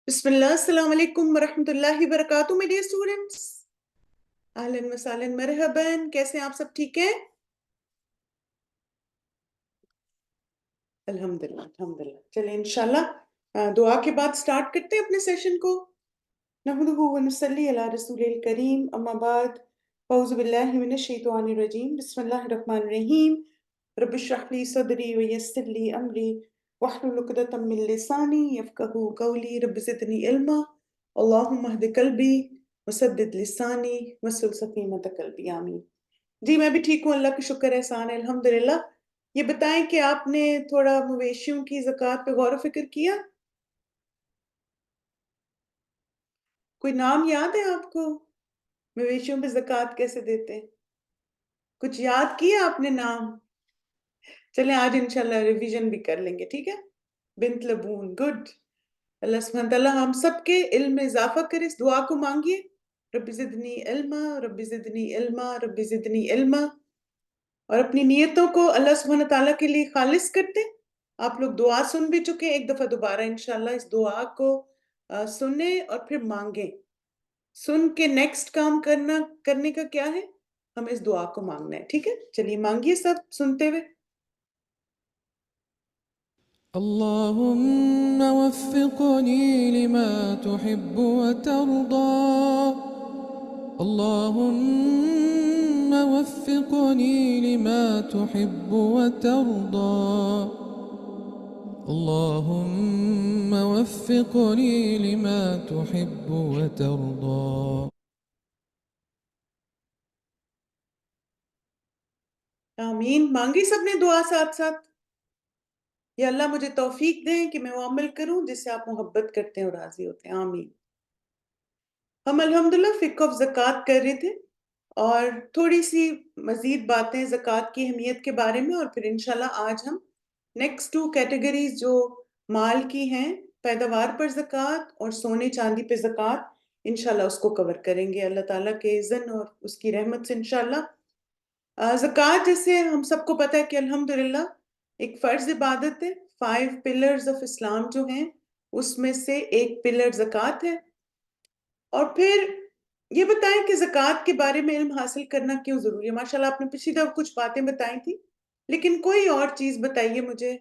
بسم اللہ السلام علیکم ورحمۃ اللہ وبرکاتہ میڈیا اسٹوڈنٹس، اہلاً وسہلاً مرحباً، کیسے ہیں آپ سب؟ ٹھیک ہے؟ الحمدللہ الحمدللہ۔ چلیں انشاءاللہ دعا کے بعد سٹارٹ کرتے ہیں اپنے سیشن کو۔ نحمدہ ونصلی علی رسول الکریم، اما بعد، اعوذ باللہ من الشیطان الرجیم، بسم اللہ الرحمن الرحیم۔ رب اشرح لی صدری ویسر لی امری واحلل عقدۃ من لسانی یفقہوا قولی، رب زدنی علما، اللہم اہد قلبی وسدد لسانی واسلل سکینۃ قلبی، آمین۔ جی میں بھی ٹھیک ہوں، اللہ کا شکر احسان ہے، الحمدللہ۔ یہ بتائیں کہ آپ نے تھوڑا مویشیوں کی زکوٰۃ پہ غور و فکر کیا؟ کوئی نام یاد ہے آپ کو؟ مویشیوں پہ زکوٰۃ کیسے دیتے ہیں؟ کچھ یاد کیا آپ نے نام؟ چلیں آج انشاءاللہ ریویژن بھی کر لیں گے، ٹھیک ہے؟ بنت لبون، گڈ۔ اللہ سبحانہ تعالیٰ ہم سب کے علم میں اضافہ کرے، اس دعا کو مانگیے، رب زدنی علما، رب زدنی علما، رب زدنی علما، اور اپنی نیتوں کو اللہ سبحانہ تعالیٰ کے لیے خالص کرتے۔ آپ لوگ دعا سن بھی چکے، ایک دفعہ دوبارہ انشاءاللہ اس دعا کو سنیں اور پھر مانگیں۔ سن کے نیکسٹ کام کرنے کا کیا ہے؟ ہمیں اس دعا کو مانگنا ہے، ٹھیک ہے؟ چلیے مانگیے سب سنتے ہوئے۔ اللهم وفقني لما تحب وترضى. اللهم وفقني لما تحب وترضى. اللهم وفقني لما تحب وترضى. آمین۔ مانگی سب نے دعا ساتھ ساتھ؟ یا اللہ مجھے توفیق دیں کہ میں وہ عمل کروں جس سے آپ محبت کرتے ہیں اور راضی ہوتے ہیں، آمین۔ ہم الحمدللہ فقہ آف زکوٰۃ کر رہے تھے، اور تھوڑی سی مزید باتیں زکوٰۃ کی اہمیت کے بارے میں، اور پھر انشاءاللہ آج ہم نیکسٹ 2 کیٹیگریز جو مال کی ہیں، پیداوار پر زکوٰۃ اور سونے چاندی پہ زکوٰۃ، انشاءاللہ اس کو کور کریں گے اللہ تعالیٰ کے اذن اور اس کی رحمت سے انشاءاللہ۔ زکوٰۃ جیسے ہم سب کو پتہ ہے کہ الحمدللہ ایک فرض عبادت ہے، 5 پلرز آف اسلام جو ہیں اس میں سے ایک پلر زکوٰۃ ہے۔ اور پھر یہ بتائیں کہ زکوٰۃ کے بارے میں علم حاصل کرنا کیوں ضروری ہے؟ ماشاءاللہ آپ نے پچھلی دفعہ کچھ باتیں بتائی تھی، لیکن کوئی اور چیز بتائیے مجھے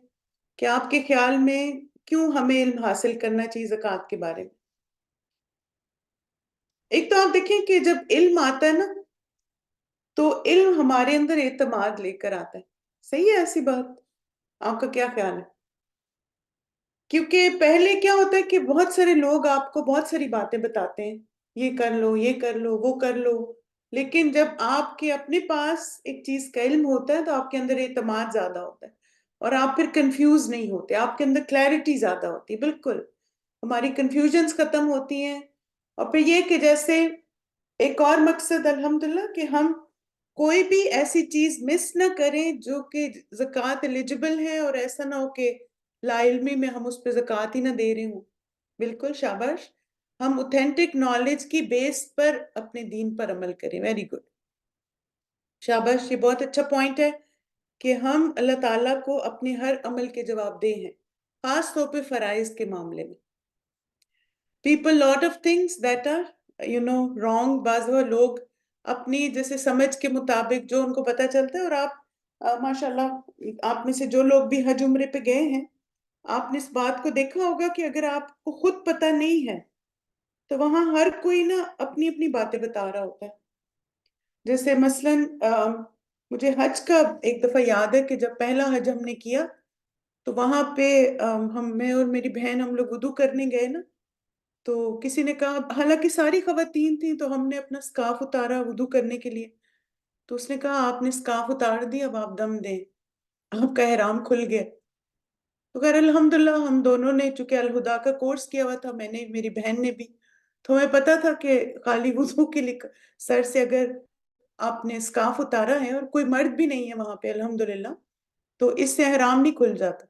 کہ آپ کے خیال میں کیوں ہمیں علم حاصل کرنا چاہیے زکوٰۃ کے بارے میں۔ ایک تو آپ دیکھیں کہ جب علم آتا ہے نا تو علم ہمارے اندر اعتماد لے کر آتا ہے، صحیح ہے ایسی بات؟ آپ کا کیا خیال ہے؟ کیونکہ پہلے کیا ہوتا ہے کہ بہت سارے لوگ آپ کو بہت ساری باتیں بتاتے ہیں، یہ کر لو، یہ کر لو، وہ کر لو، لیکن جب آپ کے اپنے پاس ایک چیز کا علم ہوتا ہے تو آپ کے اندر اعتماد زیادہ ہوتا ہے، اور آپ پھر کنفیوز نہیں ہوتے، آپ کے اندر کلیئرٹی زیادہ ہوتی ہے، بالکل ہماری کنفیوژنز ختم ہوتی ہیں۔ اور پھر یہ کہ جیسے ایک اور مقصد الحمدللہ کہ ہم کوئی بھی ایسی چیز مس نہ کریں جو کہ زکوٰۃ ایلیجبل ہے، اور ایسا نہ ہو کہ لا علمی میں ہم اس پہ زکوٰۃ ہی نہ دے رہے ہوں۔ بالکل شاباش، ہم اوتھینٹک نالج کی بیس پر اپنے دین پر عمل کریں، ویری گڈ، شاباش، یہ بہت اچھا پوائنٹ ہے کہ ہم اللہ تعالیٰ کو اپنے ہر عمل کے جواب دہ ہیں، خاص طور پہ فرائض کے معاملے میں۔ people lot of things that are wrong، بعض لوگ اپنی جیسے سمجھ کے مطابق جو ان کو پتہ چلتا ہے، اور آپ ماشاءاللہ آپ میں سے جو لوگ بھی حج عمرے پہ گئے ہیں، آپ نے اس بات کو دیکھا ہوگا کہ اگر آپ کو خود پتہ نہیں ہے تو وہاں ہر کوئی نا اپنی اپنی باتیں بتا رہا ہوتا ہے۔ جیسے مثلاً مجھے حج کا ایک دفعہ یاد ہے کہ جب پہلا حج ہم نے کیا تو وہاں پہ میں اور میری بہن ہم لوگ وضو کرنے گئے نا، تو کسی نے کہا، حالانکہ ساری خواتین تھیں، تو ہم نے اپنا سکارف اتارا وضو کرنے کے لیے، تو اس نے کہا آپ نے سکارف اتار دی، اب آپ دم دیں، آپ کا احرام کھل گیا۔ تو خیر الحمدللہ ہم دونوں نے چونکہ الہدا کا کورس کیا ہوا تھا، میں نے، میری بہن نے بھی، تو ہمیں پتا تھا کہ خالی وضو کے لیے سر سے اگر آپ نے سکارف اتارا ہے اور کوئی مرد بھی نہیں ہے وہاں پہ الحمدللہ، تو اس سے احرام نہیں کھل جاتا۔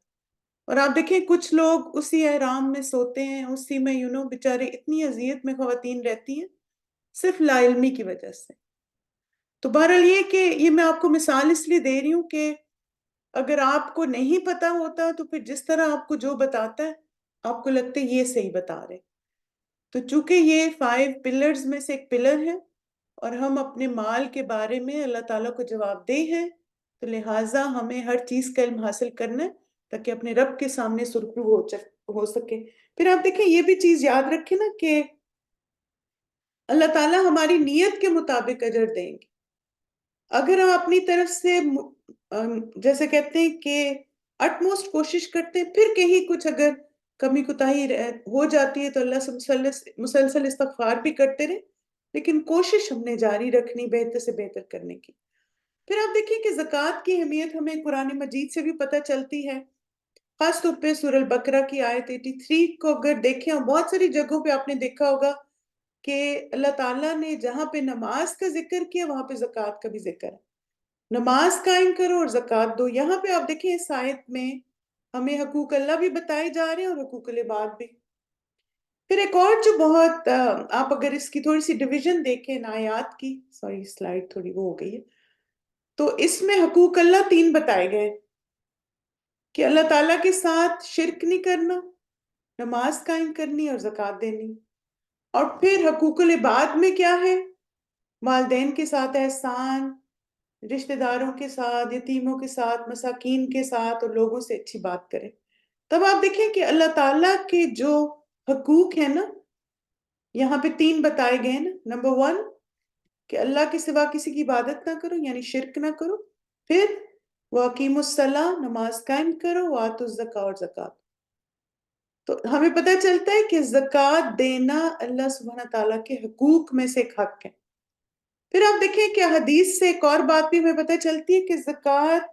اور آپ دیکھیں کچھ لوگ اسی احرام میں سوتے ہیں، اسی میں بیچارے اتنی اذیت میں خواتین رہتی ہیں صرف لا علمی کی وجہ سے۔ تو بہرحال یہ کہ یہ میں آپ کو مثال اس لیے دے رہی ہوں کہ اگر آپ کو نہیں پتا ہوتا تو پھر جس طرح آپ کو جو بتاتا ہے آپ کو لگتا ہے یہ صحیح بتا رہے، تو چونکہ یہ 5 پلرز میں سے ایک پلر ہے اور ہم اپنے مال کے بارے میں اللہ تعالیٰ کو جواب دہ ہیں، تو لہٰذا ہمیں ہر چیز کا علم حاصل کرنا ہے تاکہ اپنے رب کے سامنے سرخرو ہو سکے۔ پھر آپ دیکھیں یہ بھی چیز یاد رکھیں نا کہ اللہ تعالیٰ ہماری نیت کے مطابق اجر دیں گے۔ اگر ہم اپنی طرف سے جیسے کہتے ہیں کہ اٹموسٹ کوشش کرتے ہیں، پھر کہیں کچھ اگر کمی کوتاہی ہو جاتی ہے تو اللہ سے مسلسل استغفار بھی کرتے رہے، لیکن کوشش ہم نے جاری رکھنی بہتر سے بہتر کرنے کی۔ پھر آپ دیکھیں کہ زکوٰۃ کی اہمیت ہمیں قرآن مجید سے بھی پتہ چلتی ہے، خاص طور پہ سورہ البقرہ کی آیت 83 کو اگر دیکھیں، اور بہت ساری جگہوں پہ آپ نے دیکھا ہوگا کہ اللہ تعالیٰ نے جہاں پہ نماز کا ذکر کیا وہاں پہ زکوٰۃ کا بھی ذکر ہے۔ نماز قائم کرو اور زکوٰۃ دو۔ یہاں پہ آپ دیکھیں اس آیت میں ہمیں حقوق اللہ بھی بتائے جا رہے ہیں اور حقوق العباد بھی۔ پھر ایک اور جو بہت آپ اگر اس کی تھوڑی سی ڈویژن دیکھیں ان آیات کی، سوری سلائیڈ تھوڑی وہ ہو گئی ہے، تو اس میں حقوق اللہ 3 بتائے گئے کہ اللہ تعالیٰ کے ساتھ شرک نہیں کرنا، نماز قائم کرنی اور زکوٰۃ دینی۔ اور پھر حقوق العباد میں کیا ہے؟ والدین کے ساتھ احسان، رشتہ داروں کے ساتھ، یتیموں کے ساتھ، مساکین کے ساتھ، اور لوگوں سے اچھی بات کریں۔ تب آپ دیکھیں کہ اللہ تعالیٰ کے جو حقوق ہیں نا، یہاں پہ 3 بتائے گئے نا۔ نمبر 1 کہ اللہ کے سوا کسی کی عبادت نہ کرو، یعنی شرک نہ کرو۔ پھر وَأَقِیمُوا الصَّلَاةَ، نماز قائم کرو، وَآتُوا الزَّکَاةَ، اور زکوٰۃ۔ تو ہمیں پتہ چلتا ہے کہ زکوٰۃ دینا اللہ سبحانہ تعالیٰ کے حقوق میں سے ایک حق ہے۔ پھر آپ دیکھیں کہ حدیث سے ایک اور بات بھی ہمیں پتہ چلتی ہے کہ زکوٰۃ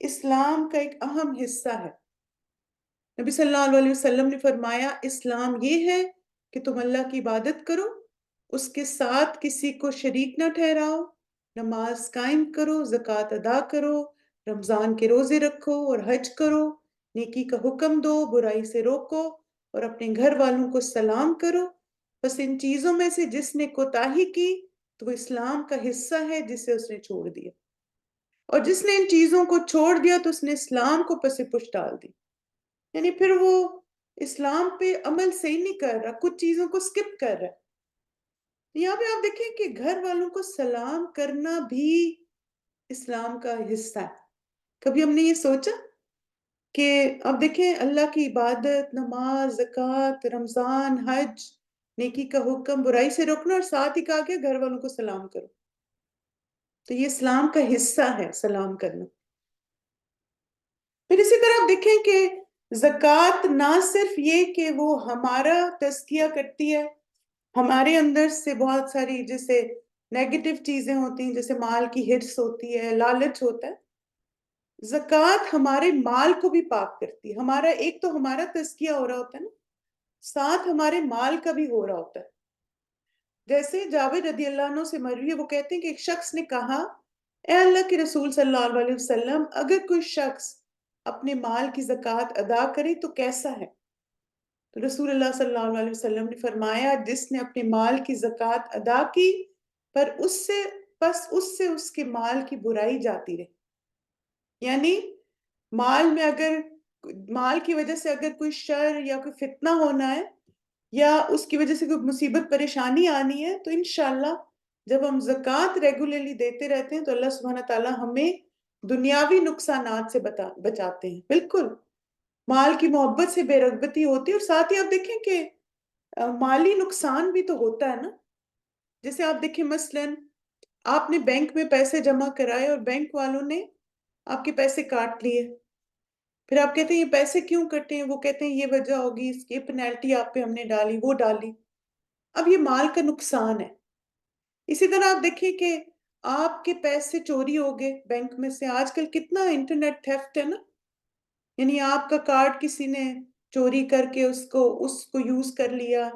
اسلام کا ایک اہم حصہ ہے۔ نبی صلی اللہ علیہ وسلم نے فرمایا اسلام یہ ہے کہ تم اللہ کی عبادت کرو، اس کے ساتھ کسی کو شریک نہ ٹھہراؤ، نماز قائم کرو، زکوٰۃ ادا کرو، رمضان کے روزے رکھو اور حج کرو، نیکی کا حکم دو، برائی سے روکو، اور اپنے گھر والوں کو سلام کرو۔ بس ان چیزوں میں سے جس نے کوتاہی کی تو وہ اسلام کا حصہ ہے جسے اس نے چھوڑ دیا، اور جس نے ان چیزوں کو چھوڑ دیا تو اس نے اسلام کو پس پش ڈال دی، یعنی پھر وہ اسلام پہ عمل صحیح نہیں کر رہا، کچھ چیزوں کو سکپ کر رہا ہے۔ یہاں پہ آپ دیکھیں کہ گھر والوں کو سلام کرنا بھی اسلام کا حصہ ہے۔ کبھی ہم نے یہ سوچا کہ اب دیکھیں اللہ کی عبادت، نماز، زکوٰۃ، رمضان، حج، نیکی کا حکم، برائی سے روکنا، اور ساتھ ہی کہا کہ گھر والوں کو سلام کرو، تو یہ اسلام کا حصہ ہے سلام کرنا۔ پھر اسی طرح آپ دیکھیں کہ زکوٰۃ نہ صرف یہ کہ وہ ہمارا تزکیہ کرتی ہے، ہمارے اندر سے بہت ساری جیسے نیگیٹو چیزیں ہوتی ہیں، جیسے مال کی ہرس ہوتی ہے، لالچ ہوتا ہے، زکوٰۃ ہمارے مال کو بھی پاک کرتی ہے۔ ہمارا ایک تو ہمارا تزکیہ ہو رہا ہوتا ہے نا، ساتھ ہمارے مال کا بھی ہو رہا ہوتا ہے۔ جیسے جابر رضی اللہ عنہ سے مروی ہے، وہ کہتے ہیں کہ ایک شخص نے کہا اے اللہ کے رسول صلی اللہ علیہ وسلم، اگر کوئی شخص اپنے مال کی زکوٰۃ ادا کرے تو کیسا ہے؟ تو رسول اللہ صلی اللہ علیہ وسلم نے فرمایا جس نے اپنے مال کی زکوٰۃ ادا کی پر اس سے اس کے مال کی برائی جاتی رہی، یعنی مال کی وجہ سے اگر کوئی شر یا کوئی فتنہ ہونا ہے یا اس کی وجہ سے کوئی مصیبت پریشانی آنی ہے، تو انشاءاللہ جب ہم زکوٰۃ ریگولرلی دیتے رہتے ہیں تو اللہ سبحانہ تعالیٰ ہمیں دنیاوی نقصانات سے بچاتے ہیں۔ بالکل مال کی محبت سے بے رغبتی ہوتی ہے، اور ساتھ ہی آپ دیکھیں کہ مالی نقصان بھی تو ہوتا ہے نا۔ جیسے آپ دیکھیں مثلاً آپ نے بینک میں پیسے جمع کرائے اور بینک والوں نے آپ کے پیسے کاٹ لیے، پھر آپ کہتے ہیں یہ پیسے کیوں کٹے ہیں؟ وہ کہتے ہیں یہ وجہ ہوگی، اس کی پینلٹی آپ پہ ہم نے ڈالی، وہ ڈالی۔ اب یہ مال کا نقصان ہے۔ اسی طرح آپ دیکھیں کہ آپ کے پیسے چوری ہو گئے بینک میں سے، آج کل کتنا انٹرنیٹ تھیفٹ ہے نا، یعنی آپ کا کارڈ کسی نے چوری کر کے اس کو یوز کر لیا،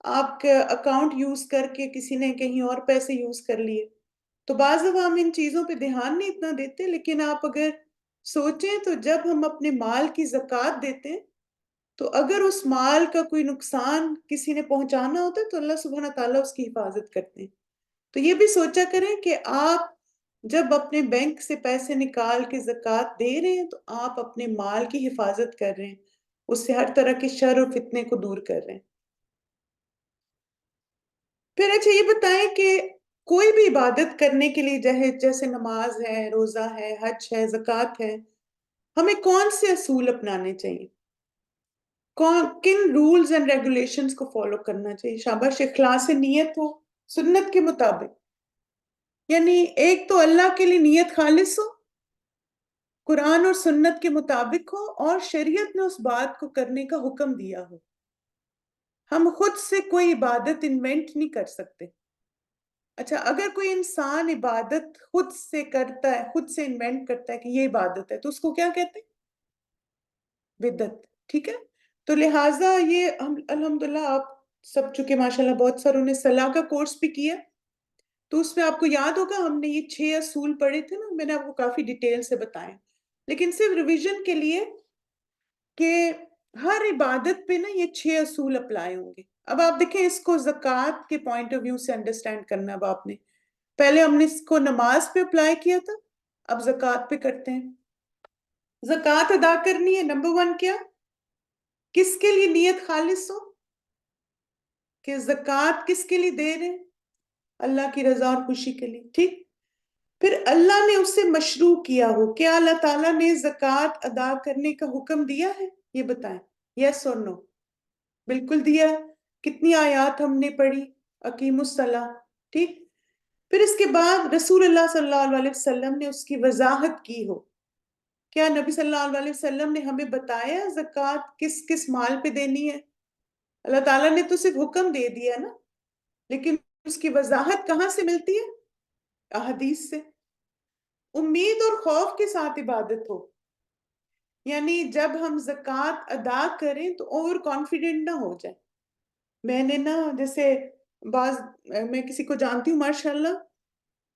آپ کا اکاؤنٹ یوز کر کے کسی نے کہیں اور پیسے یوز کر لیے۔ تو بعض دفعہ ہم ان چیزوں پہ دھیان نہیں اتنا دیتے، لیکن آپ اگر سوچیں تو جب ہم اپنے مال کی زکوٰۃ دیتے ہیں تو اگر اس مال کا کوئی نقصان کسی نے پہنچانا ہوتا ہے تو اللہ سبحانہ تعالیٰ اس کی حفاظت کرتے ہیں۔ تو یہ بھی سوچا کریں کہ آپ جب اپنے بینک سے پیسے نکال کے زکوٰۃ دے رہے ہیں تو آپ اپنے مال کی حفاظت کر رہے ہیں، اس سے ہر طرح کے شر اور فتنے کو دور کر رہے ہیں۔ پھر اچھا یہ بتائیں کہ کوئی بھی عبادت کرنے کے لیے جیسے نماز ہے، روزہ ہے، حج ہے، زکوٰۃ ہے، ہمیں کون سے اصول اپنانے چاہیے؟ کن رولز اینڈ ریگولیشنز کو فالو کرنا چاہیے؟ شاباش، اخلاص نیت ہو سنت کے مطابق، یعنی ایک تو اللہ کے لیے نیت خالص ہو، قرآن اور سنت کے مطابق ہو، اور شریعت نے اس بات کو کرنے کا حکم دیا ہو۔ ہم خود سے کوئی عبادت انوینٹ نہیں کر سکتے۔ اچھا، اگر کوئی انسان عبادت خود سے کرتا ہے، خود سے انوینٹ کرتا ہے کہ یہ عبادت ہے، تو اس کو کیا کہتے ہیں؟ بدعت۔ ٹھیک ہے، تو لہٰذا یہ ہم الحمدللہ آپ سب چونکہ ماشاءاللہ بہت ساروں نے صلاح کا کورس بھی کیا، تو اس میں آپ کو یاد ہوگا ہم نے یہ 6 اصول پڑھے تھے نا، میں نے آپ کو کافی ڈیٹیل سے بتائے، لیکن صرف ریویژن کے لیے کہ ہر عبادت پہ نا یہ 6 اصول اپلائی ہوں گے۔ اب آپ دیکھیں اس کو زکوٰۃ کے پوائنٹ آف ویو سے انڈرسٹینڈ کرنا۔ اب آپ نے پہلے ہم نے اس کو نماز پہ اپلائی کیا تھا، اب زکوٰۃ پہ کرتے ہیں۔ زکوٰۃ ادا کرنی ہے، نمبر 1 کیا؟ کس کے لیے نیت خالص ہو کہ زکوٰۃ کس کے لیے دے رہے ہیں؟ اللہ کی رضا اور خوشی کے لیے۔ ٹھیک، پھر اللہ نے اس سے مشروع کیا ہو، کیا اللہ تعالیٰ نے زکوٰۃ ادا کرنے کا حکم دیا ہے؟ یہ بتائیں، یس اور نو؟ بالکل دیا۔ کتنی آیات ہم نے پڑھی؟ اقیم الصلاۃ۔ ٹھیک، پھر اس کے بعد رسول اللہ صلی اللہ علیہ وسلم نے اس کی وضاحت کی ہو۔ کیا نبی صلی اللہ علیہ وسلم نے ہمیں بتایا زکوٰۃ کس کس مال پہ دینی ہے؟ اللہ تعالیٰ نے تو صرف حکم دے دیا نا، لیکن اس کی وضاحت کہاں سے ملتی ہے؟ احادیث سے۔ امید اور خوف کے ساتھ عبادت ہو، یعنی جب ہم زکوٰۃ ادا کریں تو اوور کانفیڈنٹ نہ ہو جائے۔ میں نے نا جیسے میں کسی کو جانتی ہوں ماشاءاللہ،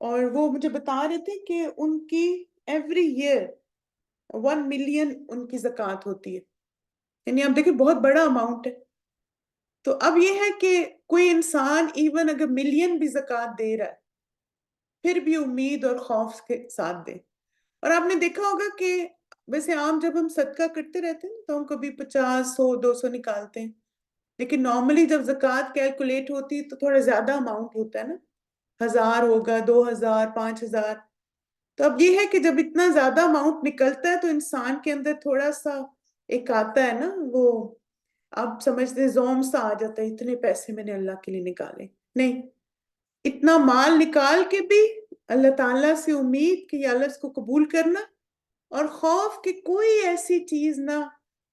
اور وہ مجھے بتا رہے تھے کہ ان کی ایوری ایئر 1 ملین ان کی زکوٰۃ ہوتی ہے، یعنی آپ دیکھیں بہت بڑا اماؤنٹ ہے۔ تو اب یہ ہے کہ کوئی انسان ایون اگر ملین بھی زکوٰۃ دے رہا ہے، پھر بھی امید اور خوف کے ساتھ دے۔ اور آپ نے دیکھا ہوگا کہ ویسے عام جب ہم صدقہ کرتے رہتے ہیں تو ہم کبھی 50، 100، 200 نکالتے ہیں، لیکن نارملی جب زکوٰۃ کیلکولیٹ ہوتی ہے تو تھوڑا زیادہ اماؤنٹ ہوتا ہے نا، 1000 ہوگا، 2000، 5000۔ تو اب یہ ہے کہ جب اتنا زیادہ اماؤنٹ نکلتا ہے تو انسان کے اندر تھوڑا سا ایک آتا ہے نا، وہ آپ سمجھتے زوم سا آ جاتا ہے، اتنے پیسے میں نے اللہ کے لیے نکالے۔ نہیں، اتنا مال نکال کے بھی اللہ تعالیٰ سے امید کہ یا اللہ اس کو قبول کرنا، اور خوف کہ کوئی ایسی چیز نہ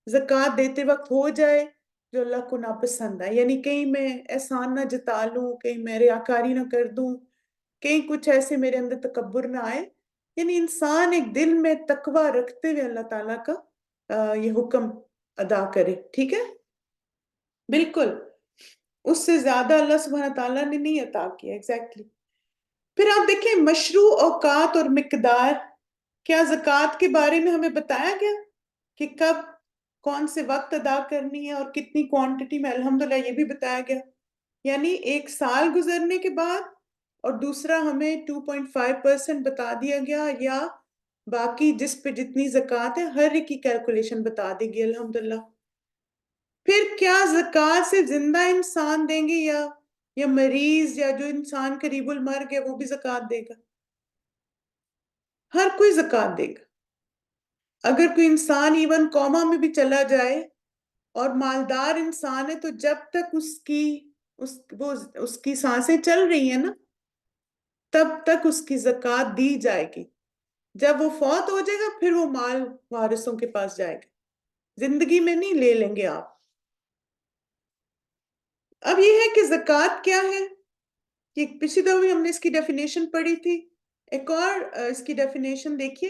زکوٰۃ دیتے وقت ہو جائے جو اللہ کو ناپسند ہے، یعنی کہیں میں احسان نہ جتا لوں، کہیں میں ریاکاری نہ کر دوں، کہیں کچھ ایسے میرے اندر تکبر نہ آئے۔ یعنی انسان ایک دل میں تقوی رکھتے ہوئے اللہ تعالیٰ کا یہ حکم ادا کرے۔ ٹھیک ہے، بالکل اس سے زیادہ اللہ سبحانہ تعالیٰ نے نہیں عطا کیا۔ ایگزیکٹلی۔ پھر آپ دیکھیں مشروع اوقات اور مقدار، کیا زکوٰۃ کے بارے میں ہمیں بتایا گیا کہ کب کون سے وقت ادا کرنی ہے اور کتنی کوانٹٹی میں؟ الحمدللہ یہ بھی بتایا گیا، یعنی 1 سال گزرنے کے بعد، اور دوسرا ہمیں 2.5% بتا دیا گیا، یا باقی جس پہ جتنی زکوٰۃ ہے ہر ایک کی کیلکولیشن بتا دی گئی الحمدللہ۔ پھر کیا زکوٰۃ سے زندہ انسان دیں گے یا مریض یا جو انسان قریب المرگ ہے وہ بھی زکوٰۃ دے گا؟ ہر کوئی زکوٰۃ دے گا۔ اگر کوئی انسان ایون کوما میں بھی چلا جائے اور مالدار انسان ہے، تو جب تک اس کی سانسیں چل رہی ہیں نا، تب تک اس کی زکوٰۃ دی جائے گی۔ جب وہ فوت ہو جائے گا پھر وہ مال وارثوں کے پاس جائے گا، زندگی میں نہیں لے لیں گے آپ۔ اب یہ ہے کہ زکوٰۃ کیا ہے، کہ پچھلی دفعہ بھی ہم نے اس کی ڈیفینیشن پڑھی تھی، ایک اور اس کی ڈیفینیشن دیکھیے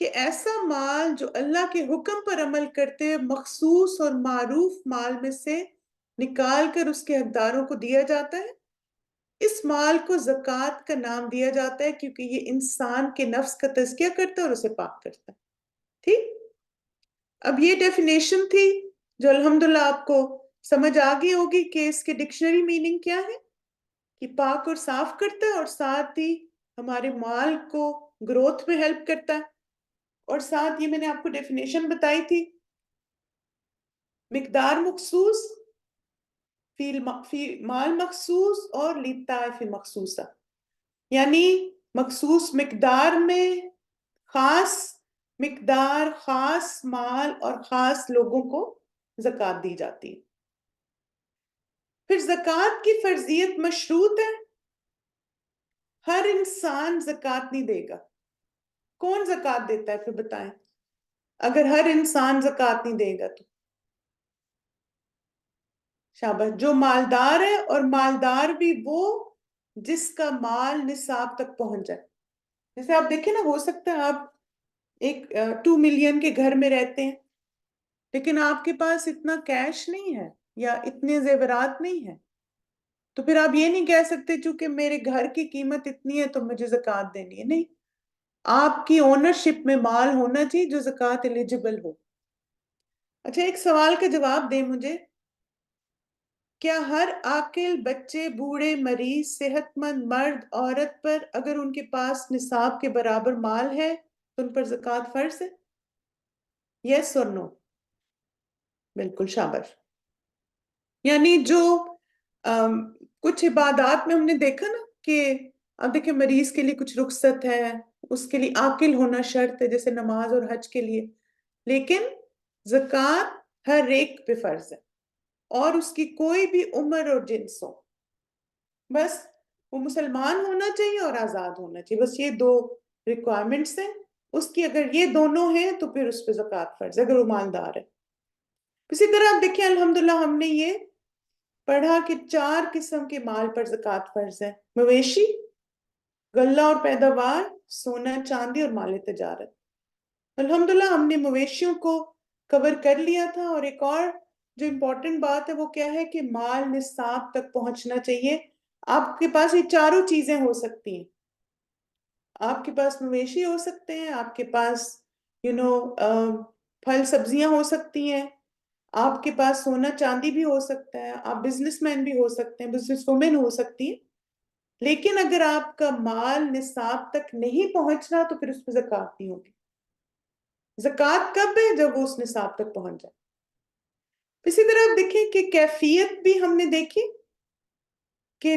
کہ ایسا مال جو اللہ کے حکم پر عمل کرتے ہوئے مخصوص اور معروف مال میں سے نکال کر اس کے حقداروں کو دیا جاتا ہے، اس مال کو زکوٰۃ کا نام دیا جاتا ہے، کیونکہ یہ انسان کے نفس کا تزکیہ کرتا ہے اور اسے پاک کرتا ہے۔ ٹھیک، اب یہ ڈیفینیشن تھی جو الحمدللہ آپ کو سمجھ آ گئی ہوگی کہ اس کے ڈکشنری میننگ کیا ہے، کہ پاک اور صاف کرتا ہے، اور ساتھ ہی ہمارے مال کو گروتھ میں ہیلپ کرتا ہے، اور ساتھ یہ میں نے آپ کو ڈیفینیشن بتائی تھی، مقدار مخصوص فی مال مخصوص اور لطائف مخصوصہ، یعنی مخصوص مقدار میں خاص مقدار، خاص مال اور خاص لوگوں کو زکوٰۃ دی جاتی ہے۔ پھر زکوٰۃ کی فرضیت مشروط ہے، ہر انسان زکوٰۃ نہیں دے گا۔ کون زکوٰۃ دیتا ہے پھر بتائیں، اگر ہر انسان زکوٰۃ نہیں دے گا تو؟ شاباش، جو مالدار ہے، اور مالدار بھی وہ جس کا مال نصاب تک پہنچ جائے۔ جیسے آپ دیکھیں نا، ہو سکتا ہے آپ ایک 2 ملین کے گھر میں رہتے ہیں، لیکن آپ کے پاس اتنا کیش نہیں ہے یا اتنے زیورات نہیں ہیں، تو پھر آپ یہ نہیں کہہ سکتے چونکہ میرے گھر کی قیمت اتنی ہے تو مجھے زکوٰۃ دینی ہے۔ نہیں، آپ کی اونرشپ میں مال ہونا چاہیے جو زکوٰۃ ایلیجبل ہو۔ اچھا، ایک سوال کا جواب دیں مجھے، کیا ہر عاقل بچے، بوڑھے، مریض، صحت مند مرد، عورت پر اگر ان کے پاس نصاب کے برابر مال ہے تو ان پر زکوٰۃ فرض ہے؟ یس اور نو؟ بالکل، شاباش۔ یعنی جو کچھ عبادات میں ہم نے دیکھا نا کہ اب دیکھیں مریض کے لیے کچھ رخصت ہے، اس کے لیے عاقل ہونا شرط ہے، جیسے نماز اور حج کے لیے، لیکن زکوٰۃ ہر ایک پہ فرض ہے، اور اس کی کوئی بھی عمر اور جنس ہو، بس وہ مسلمان ہونا چاہیے اور آزاد ہونا چاہیے، بس یہ 2 ریکوائرمنٹس ہیں اس کی۔ اگر یہ دونوں ہیں تو پھر اس پہ زکوٰۃ فرض ہے، اگر وہ مالدار ہے۔ اسی طرح آپ دیکھیں الحمدللہ ہم نے یہ پڑھا کہ 4 قسم کے مال پر زکوٰۃ فرض ہے: مویشی، غلہ اور پیداوار، سونا چاندی اور مال تجارت۔ الحمدللہ ہم نے مویشیوں کو کور کر لیا تھا، اور ایک اور جو امپورٹنٹ بات ہے وہ کیا ہے کہ مال نصاب تک پہنچنا چاہیے۔ آپ کے پاس یہ چاروں چیزیں ہو سکتی ہیں، آپ کے پاس مویشی ہو سکتے ہیں، آپ کے پاس پھل سبزیاں ہو سکتی ہیں، آپ کے پاس سونا چاندی بھی ہو سکتا ہے، آپ بزنس مین بھی ہو سکتے ہیں، بزنس وومن ہو سکتی ہیں، لیکن اگر آپ کا مال نصاب تک نہیں پہنچنا تو پھر اس پہ زکوٰۃ نہیں ہوگی۔ زکوٰۃ کب ہے؟ جب وہ اس نصاب تک پہنچ جائے۔ اسی طرح آپ دیکھیں کہ کیفیت بھی ہم نے دیکھی کہ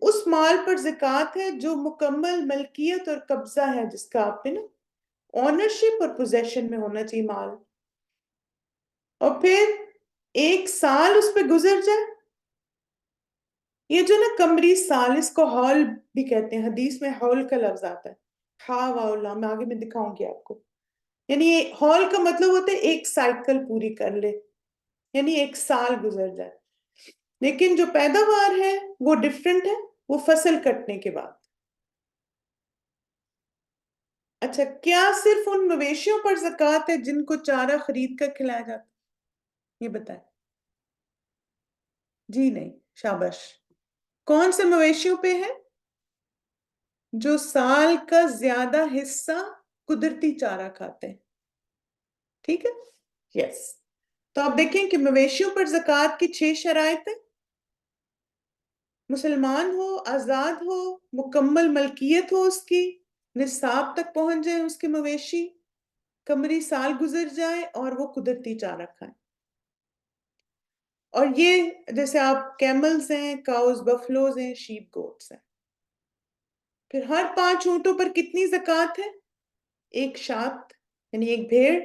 اس مال پر زکوٰۃ ہے جو مکمل ملکیت اور قبضہ ہے، جس کا آپ پہ نا اونرشپ اور پوزیشن میں ہونا چاہیے مال، اور پھر 1 سال اس پہ گزر جائے۔ یہ جو نا قمری سال، اس کو ہول بھی کہتے ہیں، حدیث میں ہول کا لفظ آتا ہے، ہا واو لام، میں آگے میں دکھاؤں گی آپ کو۔ یعنی یہ ہول کا مطلب ہوتا ہے 1 سائیکل پوری کر لے، یعنی 1 سال گزر جائے۔ لیکن جو پیداوار ہے وہ ڈیفرنٹ ہے، وہ فصل کٹنے کے بعد۔ اچھا، کیا صرف ان مویشیوں پر زکوٰۃ ہے جن کو چارہ خرید کر کھلایا جاتا ہے؟ یہ بتائیں۔ جی نہیں، شاباش۔ کون سے مویشیوں پہ ہے؟ جو سال کا زیادہ حصہ قدرتی چارہ کھاتے ہیں، ٹھیک ہے؟ یس۔ تو آپ دیکھیں کہ مویشیوں پر زکوٰۃ کی 6 شرائط ہیں: مسلمان ہو، آزاد ہو، مکمل ملکیت ہو اس کی، نصاب تک پہنچ جائے اس کے مویشی، قمری سال گزر جائے، اور وہ قدرتی چارہ کھائیں۔ اور یہ جیسے آپ کیملز ہیں، کاؤز، بفلوز ہیں، شیپ، گوٹس ہیں۔ پھر ہر 5 اونٹوں پر کتنی زکوٰۃ ہے؟ 1 شات، یعنی 1 بھیڑ۔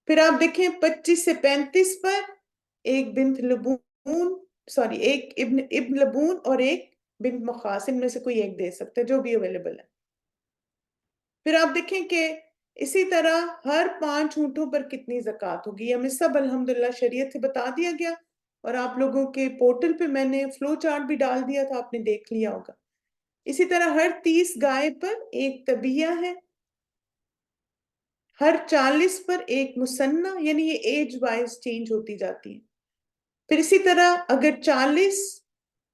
پھر آپ دیکھیں 25 سے 35 پر 1 بنت لبون، ایک ابن لبون اور 1 بنت مخاص، ان میں سے کوئی ایک دے سکتے جو بھی اویلیبل ہے۔ پھر آپ دیکھیں کہ اسی طرح ہر 5 اونٹوں پر کتنی زکوٰۃ ہوگی، یہ ہمیں سب الحمدللہ شریعت سے بتا دیا گیا، اور آپ لوگوں کے پورٹل پہ میں نے فلو چارٹ بھی ڈال دیا تھا، آپ نے دیکھ لیا ہوگا۔ اسی طرح ہر 30 گائے پر 1 طبیعہ ہے، ہر 40 پر 1 مسنہ، یعنی یہ ایج وائز چینج ہوتی جاتی ہے۔ پھر اسی طرح اگر 40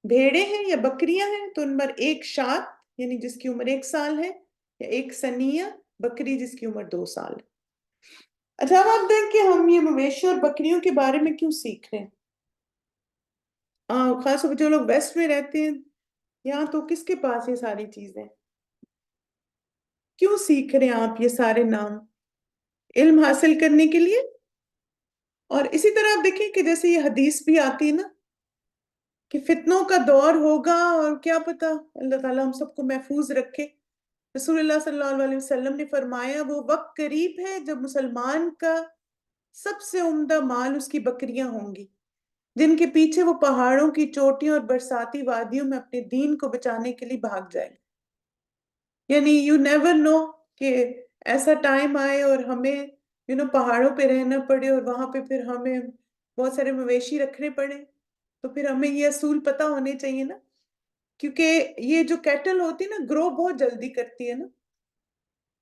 بھیڑیں ہیں یا بکریاں ہیں تو ان پر 1 شات، یعنی جس کی عمر 1 سال ہے، یا 1 سنیہ، بکری جس کی عمر 2 سال ہے۔ اچھا، اب آپ دیکھ کہ ہم یہ مویشی اور بکریوں کے بارے میں کیوں سیکھ رہے ہیں؟ خاص طور پہ جو لوگ ویسٹ میں رہتے ہیں، یہاں تو کس کے پاس یہ ساری چیزیں؟ کیوں سیکھ رہے ہیں آپ یہ سارے نام؟ علم حاصل کرنے کے لیے۔ اور اسی طرح آپ دیکھیں کہ جیسے یہ حدیث بھی آتی ہے نا کہ فتنوں کا دور ہوگا اور کیا پتا، اللہ تعالیٰ ہم سب کو محفوظ رکھے۔ رسول اللہ صلی اللہ علیہ وسلم نے فرمایا وہ وقت قریب ہے جب مسلمان کا سب سے عمدہ مال اس کی بکریاں ہوں گی، جن کے پیچھے وہ پہاڑوں کی چوٹیوں اور برساتی وادیوں میں اپنے دین کو بچانے کے لیے بھاگ جائے گا۔ یعنی یو نیور نو کہ ایسا ٹائم آئے اور ہمیں پہاڑوں پہ رہنا پڑے اور وہاں پہ پھر ہمیں بہت سارے مویشی رکھنے پڑے، تو پھر ہمیں یہ اصول پتہ ہونے چاہیے نا، کیونکہ یہ جو کیٹل ہوتی ہے نا گرو بہت جلدی کرتی ہے نا،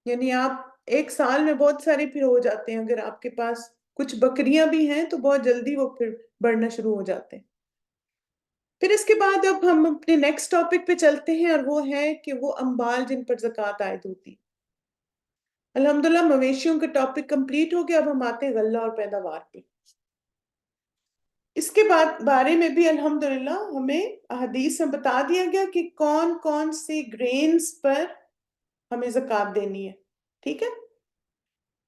یعنی آپ ایک سال میں بہت سارے پھر ہو جاتے ہیں، اگر آپ کے پاس کچھ بکریاں بھی ہیں تو بہت جلدی وہ پھر بڑھنا شروع ہو جاتے ہیں۔ پھر اس کے بعد اب ہم اپنے نیکسٹ ٹاپک پہ چلتے ہیں، اور وہ ہے کہ وہ اموال جن پر زکوٰۃ عائد ہوتی۔ الحمدللہ مویشیوں کا ٹاپک کمپلیٹ ہو گیا، اب ہم آتے ہیں غلہ اور پیداوار پہ۔ اس کے بارے میں بھی الحمدللہ ہمیں احادیث میں بتا دیا گیا کہ کون کون سے گرینز پر ہمیں زکوٰۃ دینی ہے، ٹھیک ہے۔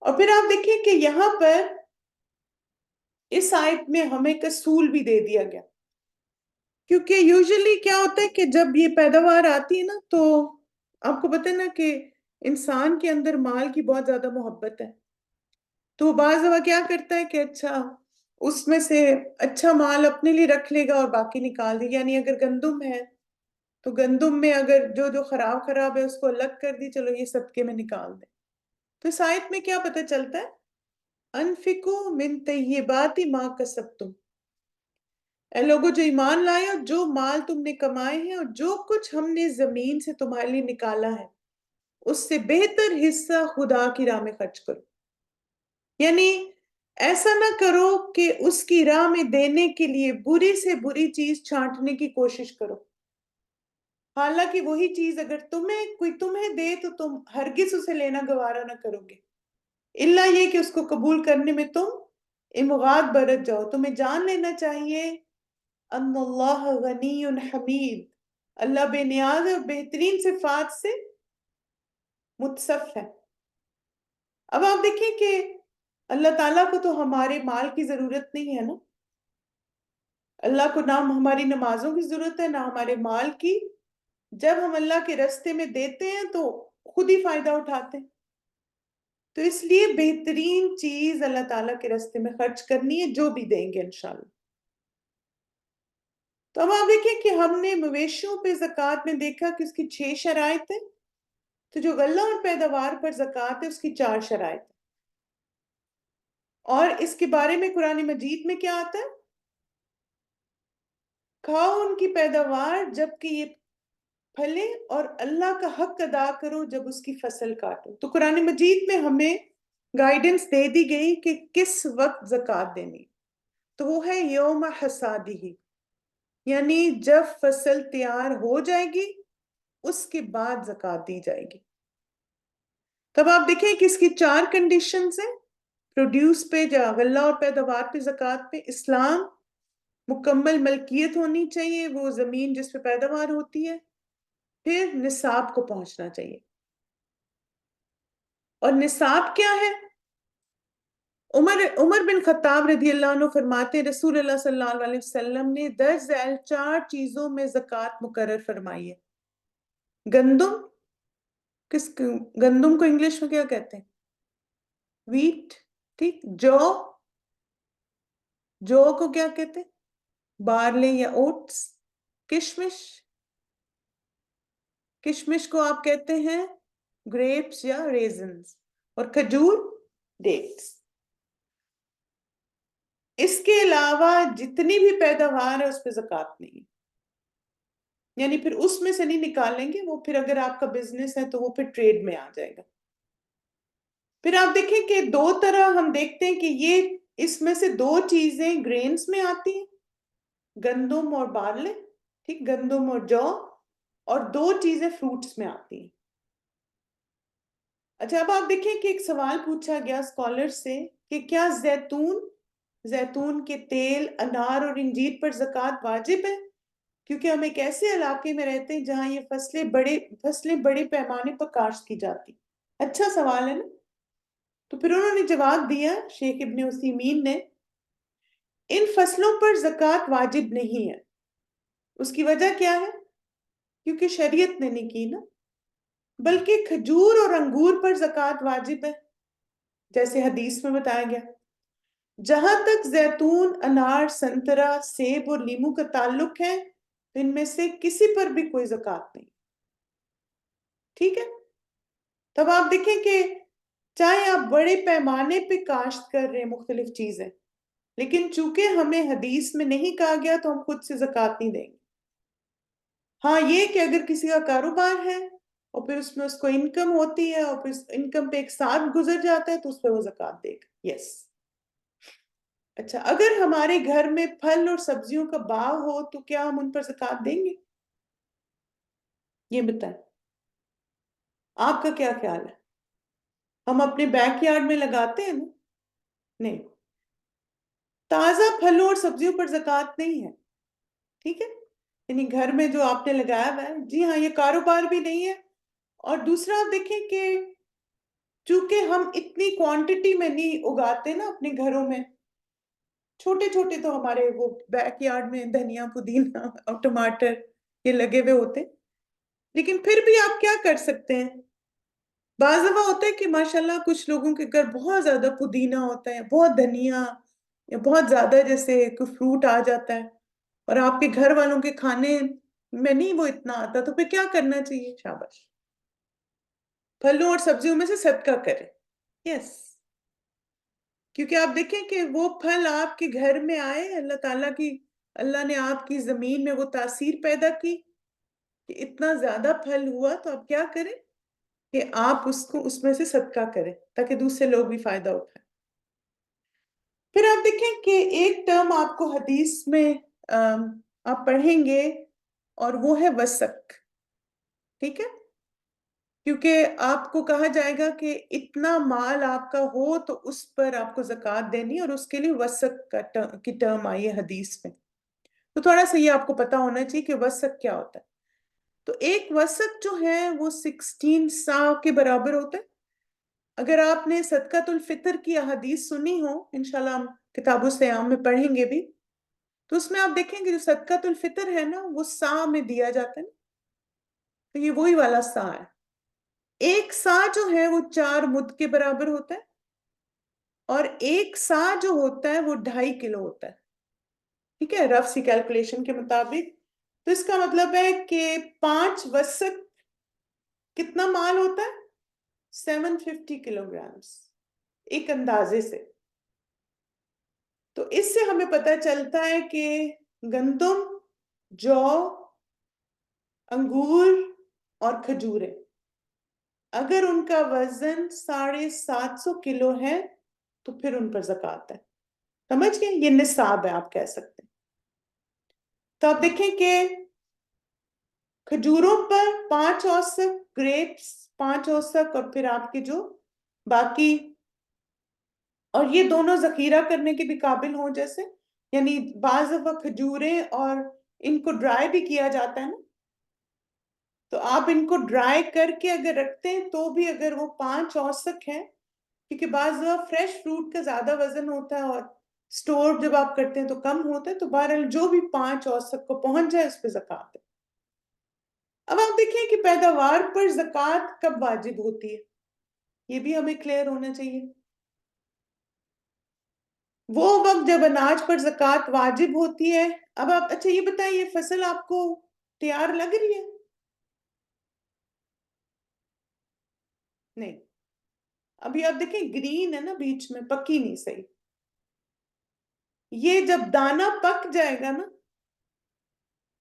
اور پھر آپ دیکھیں کہ یہاں پر اس آیت میں ہمیں ایک اصول بھی دے دیا گیا، کیونکہ یوزلی کیا ہوتا ہے کہ جب یہ پیداوار آتی ہے نا تو آپ کو پتہ ہے نا کہ انسان کے اندر مال کی بہت زیادہ محبت ہے، تو بعض دفعہ کیا کرتا ہے کہ اچھا اس میں سے اچھا مال اپنے لیے رکھ لے گا اور باقی نکال دے گا، یعنی اگر گندم ہے تو گندم میں اگر جو خراب ہے اس کو الگ کر دی، چلو یہ صدقے میں نکال دیں۔ تو اس آیت میں کیا پتہ چلتا ہے، انفقوا من طیبات ما کسبتم، اے لوگوں جو ایمان لائے اور جو مال تم نے کمائے ہیں اور جو کچھ ہم نے زمین سے تمہارے لیے نکالا ہے اس سے بہتر حصہ خدا کی راہ میں خرچ کرو۔ یعنی ایسا نہ کرو کہ اس کی راہ میں دینے کے لیے بری سے بری چیز چھانٹنے کی کوشش کرو، حالانکہ وہی چیز اگر کوئی تمہیں دے تو تم ہرگز اسے لینا گوارا نہ کرو گے، الا یہ کہ اس کو قبول کرنے میں تم امغاد برت جاؤ۔ تمہیں جان لینا چاہیے ان اللہ غنی حمید، اللہ بے نیاز اور بہترین صفات سے متصف ہے۔ اب آپ دیکھیں کہ اللہ تعالیٰ کو تو ہمارے مال کی ضرورت نہیں ہے نا، اللہ کو نہ ہماری نمازوں کی ضرورت ہے نہ ہمارے مال کی، جب ہم اللہ کے راستے میں دیتے ہیں تو خود ہی فائدہ اٹھاتے ہیں، تو اس لیے بہترین چیز اللہ تعالیٰ کے راستے میں خرچ کرنی ہے، جو بھی دیں گے انشاءاللہ۔ تو اب آپ دیکھیں کہ ہم نے مویشیوں پہ زکوٰۃ میں دیکھا کہ اس کی 6 شرائط ہیں، تو جو غلہ اور پیداوار پر زکوٰۃ ہے اس کی 4 شرائط ہیں، اور اس کے بارے میں قرآن مجید میں کیا آتا ہے، کھاؤ ان کی پیداوار جب کہ یہ پھلے اور اللہ کا حق ادا کرو جب اس کی فصل کاٹو۔ تو قرآن مجید میں ہمیں گائیڈنس دے دی گئی کہ کس وقت زکوٰۃ دینی، تو وہ ہے یوم حصادہ، یعنی جب فصل تیار ہو جائے گی اس کے بعد زکوٰۃ دی جائے گی۔ تب آپ دیکھیں کہ اس کی 4 کنڈیشنز ہیں، پروڈیوس پہ یا غلہ اور پیداوار پہ زکوٰۃ پہ، اسلام، مکمل ملکیت ہونی چاہیے وہ زمین جس پہ پیداوار ہوتی ہے، پھر نصاب کو پہنچنا چاہیے۔ اور نصاب کیا ہے؟ عمر بن خطاب رضی اللہ عنہ فرماتے ہیں رسول اللہ صلی اللہ علیہ وسلم نے درج ذیل 4 چیزوں میں زکوٰۃ مقرر فرمائی ہے۔ گندم، گندم کو انگلش میں کیا کہتے ہیں؟ ویٹ، ٹھیک۔ جو کو کیا کہتے ہیں؟ بارلے یا اوٹس۔ کشمش کو آپ کہتے ہیں گریپس یا ریزنز، اور کھجور ڈیٹس۔ اس کے علاوہ جتنی بھی پیداوار ہے اس پہ زکوٰۃ نہیں، یعنی پھر اس میں سے نہیں نکالیں گے، وہ پھر اگر آپ کا بزنس ہے تو وہ پھر ٹریڈ میں آ جائے گا۔ پھر آپ دیکھیں کہ 2 طرح ہم دیکھتے ہیں کہ یہ اس میں سے 2 چیزیں گرینز میں آتی ہیں، گندم اور بارلے، ٹھیک، گندم اور جو، اور 2 چیزیں فروٹس میں آتی ہیں۔ اچھا اب آپ دیکھیں کہ ایک سوال پوچھا گیا اسکالر سے کہ کیا زیتون کے تیل، انار اور انجیر پر زکوٰۃ واجب ہے، کیونکہ ہم ایک ایسے علاقے میں رہتے ہیں جہاں یہ فصلیں بڑے پیمانے پر کاشت کی جاتی۔ اچھا سوال ہے نا؟ تو پھر انہوں نے جواب دیا، شیخ ابن عثیمین نے، ان فصلوں پر زکوٰۃ واجب نہیں ہے، اس کی وجہ کیا ہے؟ کیونکہ شریعت نے نہیں کی نا، بلکہ کھجور اور انگور پر زکوٰۃ واجب ہے، جیسے حدیث میں بتایا گیا۔ جہاں تک زیتون، انار، سنترا، سیب اور لیمو کا تعلق ہے تو ان میں سے کسی پر بھی کوئی زکوٰۃ نہیں، ٹھیک ہے؟ تب آپ دیکھیں کہ چاہے آپ بڑے پیمانے پہ کاشت کر رہے ہیں مختلف چیزیں، لیکن چونکہ ہمیں حدیث میں نہیں کہا گیا تو ہم خود سے زکوٰۃ نہیں دیں گے۔ ہاں یہ کہ اگر کسی کا کاروبار ہے اور پھر اس میں اس کو انکم ہوتی ہے اور پھر انکم پہ ایک سال گزر جاتا ہے تو اس پہ وہ زکوٰۃ دے گا، یس۔ اچھا، اگر ہمارے گھر میں پھل اور سبزیوں کا باغ ہو تو کیا ہم ان پر زکوٰۃ دیں گے؟ یہ بتائیں، آپ کا کیا خیال ہے؟ ہم اپنے بیک یارڈ میں لگاتے ہیں نا؟ نہیں، تازہ پھلوں اور سبزیوں پر زکوٰۃ نہیں ہے، ٹھیک ہے؟ یعنی گھر میں جو آپ نے لگایا ہوا ہے، جی ہاں، یہ کاروبار بھی نہیں ہے۔ اور دوسرا آپ دیکھیں کہ چونکہ ہم اتنی کوانٹٹی میں نہیں اگاتے نا اپنے گھروں میں، چھوٹے چھوٹے تو ہمارے وہ بیک یارڈ میں دھنیا، پودینہ اور ٹماٹر یہ لگے ہوئے ہوتے، لیکن پھر بھی آپ کیا کر سکتے ہیں؟ بعض دفعہ ہوتا ہے کہ ماشاءاللہ کچھ لوگوں کے گھر بہت زیادہ پودینہ ہوتا ہے، بہت دھنیا، یا بہت زیادہ جیسے کوئی فروٹ آ جاتا ہے اور آپ کے گھر والوں کے کھانے میں نہیں وہ اتنا آتا، تو پھر کیا کرنا چاہیے؟ شاباش، پھلوں اور سبزیوں میں سے صدقہ کریں، یس۔ کیونکہ آپ دیکھیں کہ وہ پھل آپ کے گھر میں آئے، اللہ نے آپ کی زمین میں وہ تاثیر پیدا کی کہ اتنا زیادہ پھل ہوا، تو آپ کیا کریں کہ آپ اس میں سے صدقہ کریں تاکہ دوسرے لوگ بھی فائدہ اٹھائیں۔ پھر آپ دیکھیں کہ ایک ٹرم آپ کو حدیث میں آپ پڑھیں گے اور وہ ہے وسق، ٹھیک ہے؟ کیونکہ آپ کو کہا جائے گا کہ اتنا مال آپ کا ہو تو اس پر آپ کو زکوٰۃ دینی، اور اس کے لیے وسق کی ٹرم آئی ہے حدیث میں۔ تو تھوڑا سا یہ آپ کو پتا ہونا چاہیے کہ وسق کیا ہوتا ہے۔ تو ایک وسق جو ہے وہ 16 سا کے برابر ہوتا ہے۔ اگر آپ نے صدقۃ الفطر کی احادیث سنی ہو، انشاءاللہ ہم کتاب الصیام میں پڑھیں گے بھی، تو اس میں آپ دیکھیں گے جو صدقۃ الفطر ہے نا وہ سا میں دیا جاتا ہے، تو یہ وہی والا سا ہے۔ ایک سا جو ہے وہ 4 مد کے برابر ہوتا ہے، اور ایک سا جو ہوتا ہے وہ 2.5 کلو ہوتا ہے، ٹھیک ہے، رف سی کیلکولیشن کے مطابق۔ تو اس کا مطلب ہے کہ 5 وسق کتنا مال ہوتا ہے؟ 750 کلو گرامز، ایک اندازے سے۔ تو اس سے ہمیں پتہ چلتا ہے کہ گندم، جو، انگور اور کھجوریں اگر ان کا وزن 750 کلو ہے تو پھر ان پر زکوٰۃ ہے، سمجھ گئے؟ یہ نصاب ہے آپ کہہ سکتے ہیں۔ تو آپ دیکھیں کہ کھجوروں پر 5 اوسق، گریپس 5 اوسق، اور پھر آپ کے جو باقی، اور یہ دونوں ذخیرہ کرنے کے بھی قابل ہوں، جیسے یعنی بعض دفعہ کھجوریں اور ان کو ڈرائی بھی کیا جاتا ہے نا، تو آپ ان کو ڈرائی کر کے اگر رکھتے ہیں تو بھی اگر وہ 5 اوسق ہیں، کیونکہ بعض دفعہ فریش فروٹ کا زیادہ وزن ہوتا ہے اور سٹور جب آپ کرتے ہیں تو کم ہوتا ہے، تو بہرحال جو بھی 5 اوسق کو پہنچ جائے اس پہ زکوٰۃ ہے۔ اب آپ دیکھیں کہ پیداوار پر زکوٰۃ کب واجب ہوتی ہے، یہ بھی ہمیں کلیئر ہونا چاہیے۔ وہ وقت جب اناج پر زکوٰۃ واجب ہوتی ہے۔ اب آپ اچھا یہ بتائیں، یہ فصل آپ کو تیار لگ رہی ہے؟ نہیں، ابھی آپ دیکھیں گرین ہے نا، بیچ میں پکی نہیں صحیح، یہ جب دانہ پک جائے گا نا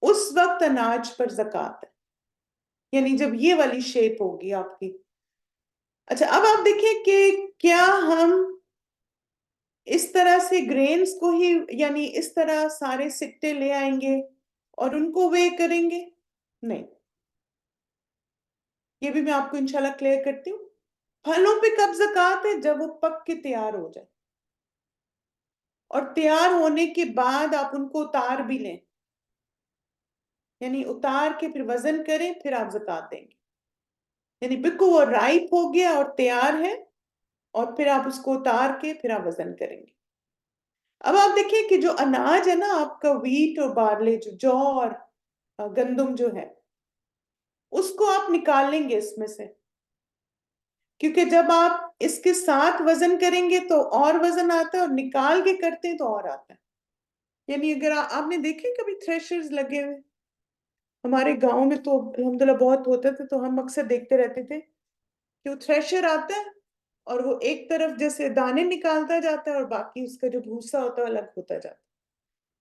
اس وقت اناج پر زکوٰۃ ہے، یعنی جب یہ والی شیپ ہوگی آپ کی۔ اچھا اب آپ دیکھیں کہ کیا ہم اس طرح سے گرینز کو ہی، یعنی اس طرح سارے سکتے لے آئیں گے اور ان کو وے کریں گے؟ نہیں، یہ بھی میں آپ کو انشاءاللہ کلیئر کرتی ہوں۔ پھلوں پہ کب زکوٰۃ ہے؟ جب وہ پک کے تیار ہو جائے، اور تیار ہونے کے بعد آپ ان کو اتار بھی لیں، یعنی اتار کے پھر وزن کریں، پھر آپ زکوٰۃ دیں گے، یعنی بالکل وہ رائپ ہو گیا اور تیار ہے، اور پھر آپ اس کو اتار کے پھر آپ وزن کریں گے۔ اب آپ دیکھیں کہ جو اناج ہے نا آپ کا، ویٹ اور بارلے، جو اور گندم جو ہے اس کو آپ نکال لیں گے اس میں سے، کیونکہ جب آپ اس کے ساتھ وزن کریں گے تو اور وزن آتا ہے، اور نکال کے کرتے ہیں تو اور آتا ہے. یعنی اگر آپ نے دیکھے کبھی تھریشرز لگے ہوئے، ہمارے گاؤں میں تو الحمدللہ بہت ہوتے تھے، تو ہم اکثر دیکھتے رہتے تھے کہ وہ تھریشر آتا ہے اور وہ ایک طرف جیسے دانے نکالتا جاتا ہے اور باقی اس کا جو بھوسا ہوتا ہے الگ ہوتا جاتا ہے.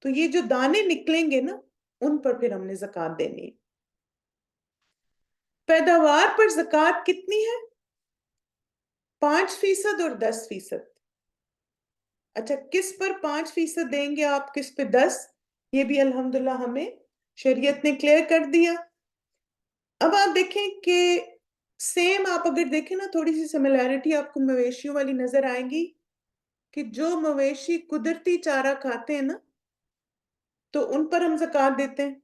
تو یہ جو دانے نکلیں گے نا ان پر پھر ہم نے زکوٰۃ دینی ہے. پیداوار پر زکوٰۃ کتنی ہے؟ 5% اور 10%. اچھا، کس پر 5% دیں گے آپ، کس پہ 10؟ یہ بھی الحمدللہ ہمیں شریعت نے کلیئر کر دیا. اب آپ دیکھیں کہ سیم آپ اگر دیکھیں نا، تھوڑی سی سملیرٹی آپ کو مویشیوں والی نظر آئے گی کہ جو مویشی قدرتی چارہ کھاتے ہیں نا تو ان پر ہم زکوٰۃ دیتے ہیں،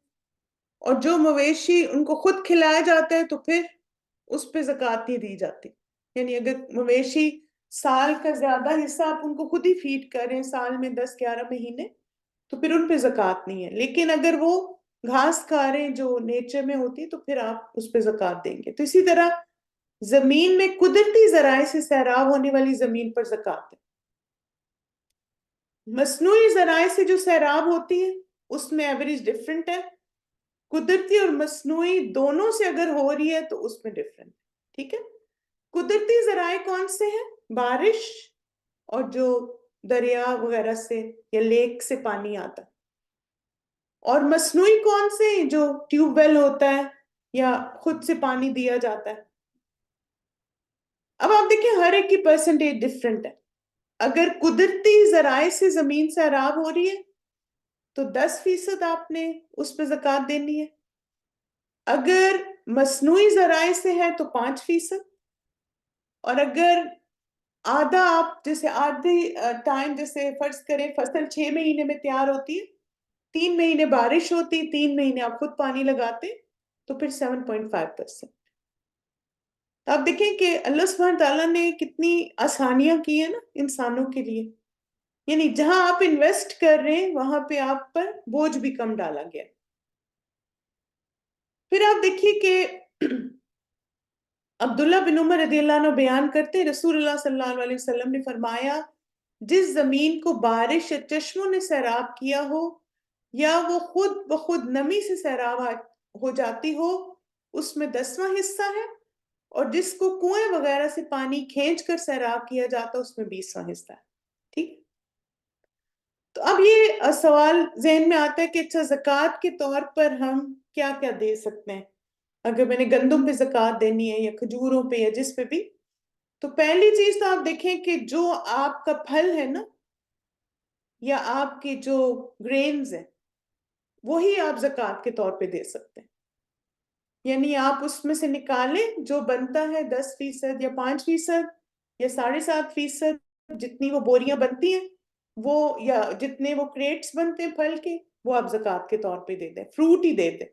اور جو مویشی ان کو خود کھلایا جاتا ہے تو پھر اس پہ زکوٰۃ نہیں دی جاتی. یعنی اگر مویشی سال کا زیادہ حصہ آپ ان کو خود ہی فیڈ کر رہے ہیں، سال میں 10-11 مہینے، تو پھر ان پہ زکوٰۃ نہیں ہے. لیکن اگر وہ گھاس کھا رہے ہیں جو نیچر میں ہوتی تو پھر آپ اس پہ زکوٰۃ دیں گے. تو اسی طرح زمین میں قدرتی ذرائع سے سیراب ہونے والی زمین پر زکوٰۃ ہے. مصنوعی ذرائع سے جو سیراب ہوتی ہے اس میں ایوریج ڈفرینٹ ہے. قدرتی اور مصنوعی دونوں سے اگر ہو رہی ہے تو اس میں ڈفرینٹ ہے. ٹھیک ہے، قدرتی ذرائع کون سے ہیں؟ بارش اور جو دریا وغیرہ سے یا لیک سے پانی آتا ہے. اور مصنوعی کون سے؟ جو ٹیوب ویل ہوتا ہے یا خود سے پانی دیا جاتا ہے. اب آپ دیکھیں ہر ایک کی پرسنٹیج ڈفرینٹ ہے. اگر قدرتی ذرائع سے زمین سیراب ہو رہی ہے تو 10% آپ نے اس پہ زکوٰۃ دینی ہے. اگر مصنوعی ذرائع سے ہے تو 5%. اور اگر آدھا آپ جیسے آدھی ٹائم، جیسے فرض کریں فصل 6 مہینے میں تیار ہوتی ہے، 3 مہینے بارش ہوتی، 3 مہینے آپ خود پانی لگاتے، تو پھر 7.5%. آپ دیکھیں کہ اللہ سبحانہ تعالیٰ نے کتنی آسانیاں کی ہیں نا انسانوں کے لیے. یعنی جہاں آپ انویسٹ کر رہے ہیں وہاں پہ آپ پر بوجھ بھی کم ڈالا گیا. پھر آپ دیکھیے کہ عبداللہ بن عمر رضی اللہ عنہ بیان کرتے، رسول اللہ صلی اللہ علیہ وسلم نے فرمایا، جس زمین کو بارش یا چشموں نے سیراب کیا ہو یا وہ خود بخود نمی سے سیراب ہو جاتی ہو، اس میں 10واں حصہ ہے. اور جس کو کنویں وغیرہ سے پانی کھینچ کر سیراب کیا جاتا اس میں 20واں حصہ ہے. ٹھیک، تو اب یہ سوال ذہن میں آتا ہے کہ اچھا زکوٰۃ کے طور پر ہم کیا کیا دے سکتے ہیں. اگر میں نے گندم پہ زکوٰۃ دینی ہے یا کھجوروں پہ یا جس پہ بھی، تو پہلی چیز تو آپ دیکھیں کہ جو آپ کا پھل ہے نا یا آپ کی جو گرینز ہیں وہی آپ زکوٰۃ کے طور پہ دے سکتے ہیں. یعنی آپ اس میں سے نکالیں جو بنتا ہے 10% یا 5% یا 7.5%، جتنی وہ بوریاں بنتی ہیں وہ، یا جتنے وہ کریٹس بنتے ہیں پھل کے، وہ آپ زکوٰۃ کے طور پہ دے دیں، فروٹ ہی دے دیں.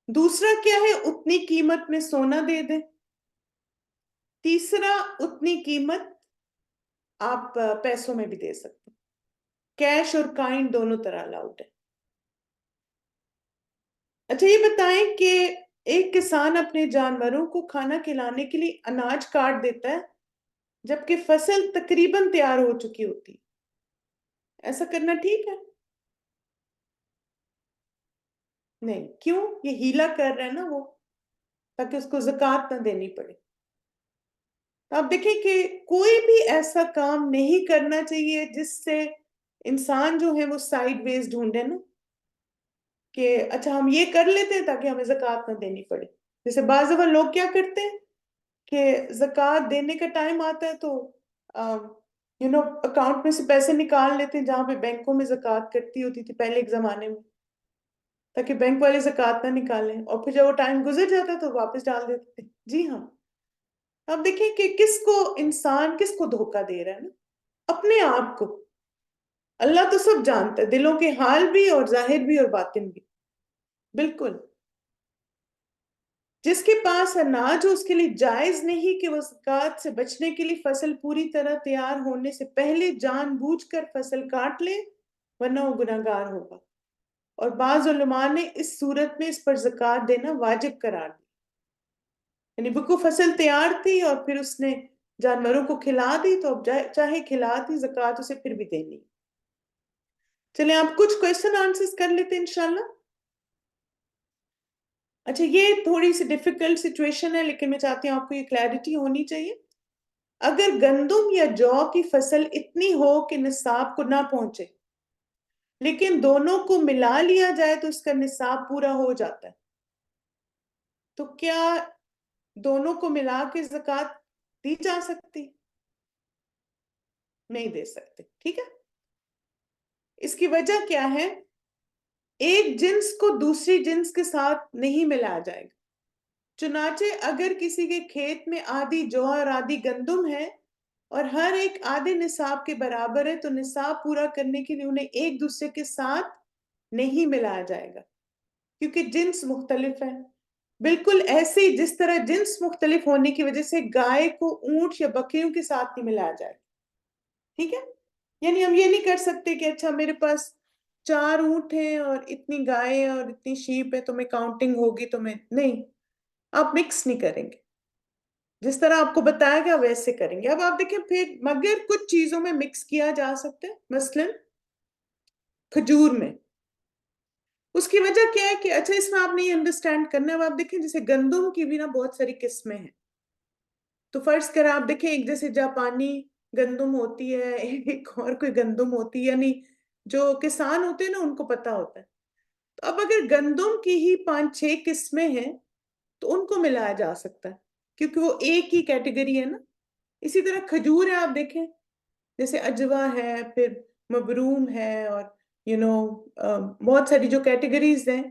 دوسرا کیا ہے؟ اتنی قیمت میں سونا دے دیں. تیسرا، اتنی قیمت آپ پیسوں میں بھی دے سکتے ہیں. کیش اور کائنڈ دونوں طرح الاؤڈ ہے. اچھا یہ بتائیں کہ ایک کسان اپنے جانوروں کو کھانا کھلانے کے لیے اناج کاٹ دیتا ہے جبکہ فصل تقریباً تیار ہو چکی ہوتی، ایسا کرنا ٹھیک ہے؟ نہیں. کیوں؟ یہ ہیلا کر رہا ہے نا وہ، تاکہ اس کو زکوٰۃ نہ دینی پڑے. آپ دیکھیں کہ کوئی بھی ایسا کام نہیں کرنا چاہیے جس سے انسان جو ہے وہ سائیڈ ویز ڈھونڈے نا کہ اچھا ہم یہ کر لیتے ہیں تاکہ ہمیں زکوٰۃ نہ دینی پڑے. جیسے بعض دفعہ لوگ کیا کرتے ہیں کہ زکوٰۃ دینے کا ٹائم آتا ہے تو اکاؤنٹ میں سے پیسے نکال لیتے ہیں جہاں پہ بینکوں میں زکوٰۃ کٹتی ہوتی تھی پہلے ایک زمانے میں، تاکہ بینک والے زکوٰۃ نہ نکالیں، اور پھر جب وہ ٹائم گزر جاتا ہے تو واپس ڈال دیتے تھے. جی ہاں. اب دیکھیں کہ انسان کس کو دھوکہ دے رہا ہے نا؟ اپنے آپ کو. اللہ تو سب جانتا ہے، دلوں کے حال بھی اور ظاہر بھی اور باطن بھی. بالکل. جس کے پاس اناج ہو اس کے لیے جائز نہیں کہ وہ زکوٰۃ سے بچنے کے لیے فصل پوری طرح تیار ہونے سے پہلے جان بوجھ کر فصل کاٹ لے، ورنہ وہ گناہگار ہوگا. اور بعض علماء نے اس صورت میں اس پر زکوٰۃ دینا واجب قرار دی، یعنی بکو فصل تیار تھی اور پھر اس نے جانوروں کو کھلا دی، تو اب چاہے کھلا دی، زکوٰۃ اسے پھر بھی دینی۔ چلیں آپ کچھ کوشچن آنسرز کر لیتے ہیں انشاءاللہ۔ اچھا، یہ تھوڑی سی ڈیفیکلٹ سچویشن ہے، لیکن میں چاہتی ہوں آپ کو یہ کلیئرٹی ہونی چاہیے۔ اگر گندم یا جو کی فصل اتنی ہو کہ نصاب کو نہ پہنچے، لیکن دونوں کو ملا لیا جائے تو اس کا نصاب پورا ہو جاتا ہے، تو کیا دونوں کو ملا کے زکوٰۃ دی جا سکتی؟ نہیں دے سکتے، ٹھیک ہے۔ اس کی وجہ کیا ہے؟ ایک جنس کو دوسری جنس کے ساتھ نہیں ملایا جائے گا۔ چنانچہ اگر کسی کے کھیت میں آدھی جو اور آدھی گندم ہے اور ہر ایک آدھے نصاب کے برابر ہے، تو نصاب پورا کرنے کے لیے انہیں ایک دوسرے کے ساتھ نہیں ملایا جائے گا، کیونکہ جنس مختلف ہے۔ بالکل ایسے ہی جس طرح جنس مختلف ہونے کی وجہ سے گائے کو اونٹ یا بکریوں کے ساتھ نہیں ملایا جائے گا، ٹھیک ہے۔ یعنی ہم یہ نہیں کر سکتے کہ اچھا میرے پاس 4 اونٹ ہیں اور اتنی گائے اور اتنی شیپ ہے تو میں کاؤنٹنگ ہوگی، تو میں نہیں، آپ مکس نہیں کریں گے، جس طرح آپ کو بتایا گیا ویسے کریں گے۔ اب آپ دیکھیں پھر مگر کچھ چیزوں میں مکس کیا جا سکتا ہے، مثلا کھجور میں۔ اس کی وجہ کیا ہے کہ اچھا اس میں آپ نے یہ انڈرسٹینڈ کرنا ہے۔ اب آپ دیکھیں جیسے گندم کی بھی نا بہت ساری قسمیں ہیں، تو فرض کریں آپ دیکھیں ایک جیسے جاپانی گندم ہوتی ہے، ایک اور کوئی گندم ہوتی ہے، یعنی جو کسان ہوتے ہیں نا ان کو پتا ہوتا ہے۔ تو اب اگر گندم کی ہی 5-6 قسمیں ہیں تو ان کو ملایا جا سکتا ہے، کیونکہ وہ ایک ہی کیٹیگری ہے نا۔ اسی طرح کھجور ہے، آپ دیکھیں جیسے اجوا ہے، پھر مبروم ہے، اور بہت ساری جو کیٹیگریز ہیں،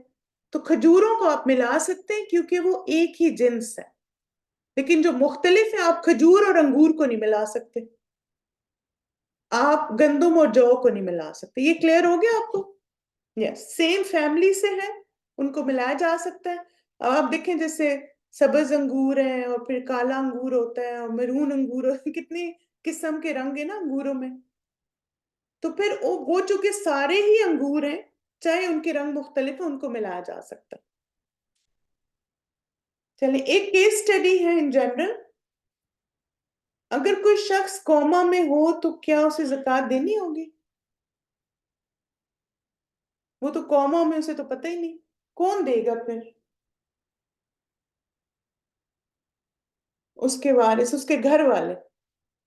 تو کھجوروں کو آپ ملا سکتے ہیں کیونکہ وہ ایک ہی جنس ہے، لیکن جو مختلف ہیں آپ کھجور اور انگور کو نہیں ملا سکتے، آپ گندم اور جو کو نہیں ملا سکتے۔ یہ کلیئر ہو گیا آپ کو؟ یس، سیم فیملی سے ہے، ان کو ملایا جا سکتا ہے۔ اب آپ دیکھیں جیسے سبز انگور ہیں اور پھر کالا انگور ہوتا ہے اور مرون انگور ہوتا ہے، کتنی قسم کے رنگ ہیں نا انگوروں میں، تو پھر وہ چونکہ سارے ہی انگور ہیں، چاہے ان کے رنگ مختلف ہیں، ان کو ملایا جا سکتا ہے۔ چلیں ایک کیس سٹڈی ہے ان جنرل۔ اگر کوئی شخص کوما میں ہو تو کیا اسے زکوٰۃ دینی ہوگی؟ وہ تو کوما میں، اسے تو پتہ ہی نہیں، کون دے گا پھر؟ اس کے وارث، اس کے گھر والے۔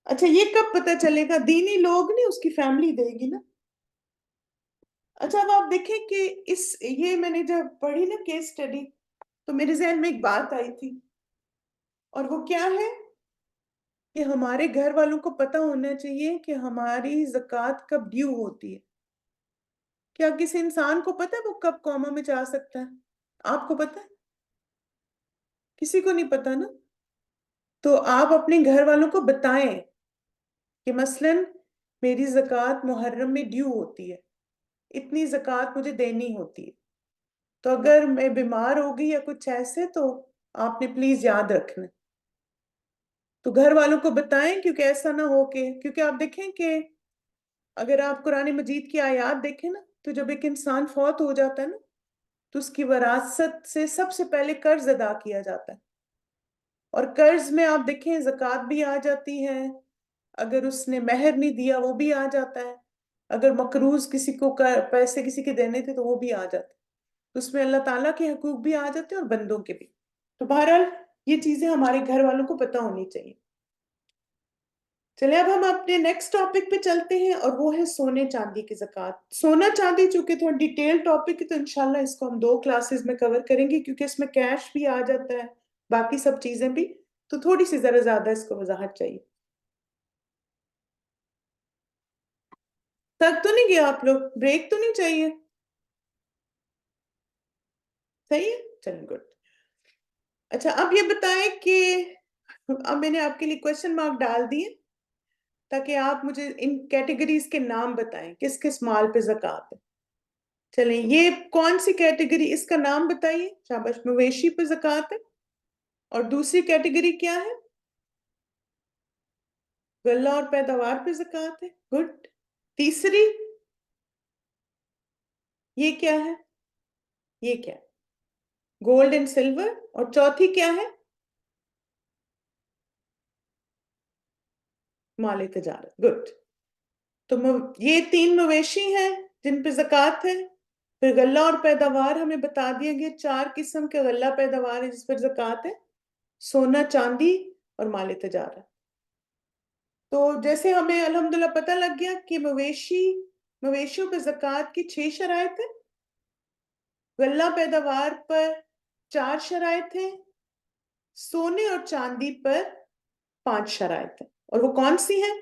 اچھا یہ کب پتہ چلے گا؟ دینی لوگ نہیں، اس کی فیملی دے گی نا۔ اچھا اب آپ دیکھیں کہ یہ میں نے جب پڑھی نا کیس سٹڈی، تو میرے ذہن میں ایک بات آئی تھی، اور وہ کیا ہے کہ ہمارے گھر والوں کو پتہ ہونا چاہیے کہ ہماری زکوٰۃ کب ڈیو ہوتی ہے۔ کیا کسی انسان کو پتہ ہے وہ کب کوما میں جا سکتا ہے؟ آپ کو پتہ ہے؟ کسی کو نہیں پتہ نا۔ تو آپ اپنے گھر والوں کو بتائیں کہ مثلا میری زکوٰۃ محرم میں ڈیو ہوتی ہے، اتنی زکوٰۃ مجھے دینی ہوتی ہے، تو اگر میں بیمار ہو گئی یا کچھ ایسے تو آپ نے پلیز یاد رکھنا۔ تو گھر والوں کو بتائیں، کیونکہ ایسا نہ ہو کیونکہ آپ دیکھیں کہ اگر آپ قرآن مجید کی آیات دیکھیں نا، تو جب ایک انسان فوت ہو جاتا ہے نا، تو اس کی وراثت سے سب سے پہلے قرض ادا کیا جاتا ہے، اور قرض میں آپ دیکھیں زکوٰۃ بھی آ جاتی ہے، اگر اس نے مہر نہیں دیا وہ بھی آ جاتا ہے، اگر مقروض کسی کو پیسے کسی کے دینے تھے تو وہ بھی آ جاتے، اس میں اللہ تعالیٰ کے حقوق بھی آ جاتے ہیں اور بندوں کے بھی۔ تو بہرحال یہ چیزیں ہمارے گھر والوں کو پتہ ہونی چاہیے۔ چلیں اب ہم اپنے نیکسٹ ٹاپک پہ چلتے ہیں، اور وہ ہے سونے چاندی کی زکوٰۃ۔ سونا چاندی چونکہ تھوڑا ڈیٹیل ٹاپک ہے، تو انشاءاللہ اس کو ہم 2 کلاسز میں کور کریں گے، کیونکہ اس میں کیش بھی آ جاتا ہے، باقی سب چیزیں بھی، تو تھوڑی سی ذرا زیادہ اس کو وضاحت چاہیے۔ تک تو نہیں گیا آپ لوگ؟ بریک تو نہیں چاہیے؟ صحیح ہے، چلیں گڈ۔ اچھا اب یہ بتائیں کہ اب میں نے آپ کے لیے کوشچن مارک ڈال دیے تاکہ آپ مجھے ان کیٹیگریز کے نام بتائیں، کس کس مال پہ زکوٰۃ ہے۔ چلیں یہ کون سی کیٹیگری، اس کا نام بتائیے۔ شاباش، مویشی پہ زکوٰۃ ہے، اور دوسری کیٹیگری کیا ہے؟ غلہ اور پیداوار پہ زکوٰۃ ہے، گڈ۔ تیسری یہ کیا ہے؟ یہ کیا ہے؟ Gold and silver. اور چوتھی کیا ہے؟ مال تجارت. گڈ. تو یہ 3 مویشی ہیں جن پہ زکوٰۃ ہے. پھر غلہ اور پیداوار ہمیں بتا دیا گیا 4 قسم کے غلہ پیداوار ہے جس پر زکوٰۃ ہے: سونا، چاندی اور مال تجارت. تو جیسے ہمیں الحمدللہ پتہ لگ گیا کہ مویشیوں پہ زکوٰۃ کی 6 شرائط ہیں. غلہ پیداوار پر 4 شرائط ہیں. سونے اور چاندی پر 5 شرائط ہیں. اور وہ کون سی ہیں؟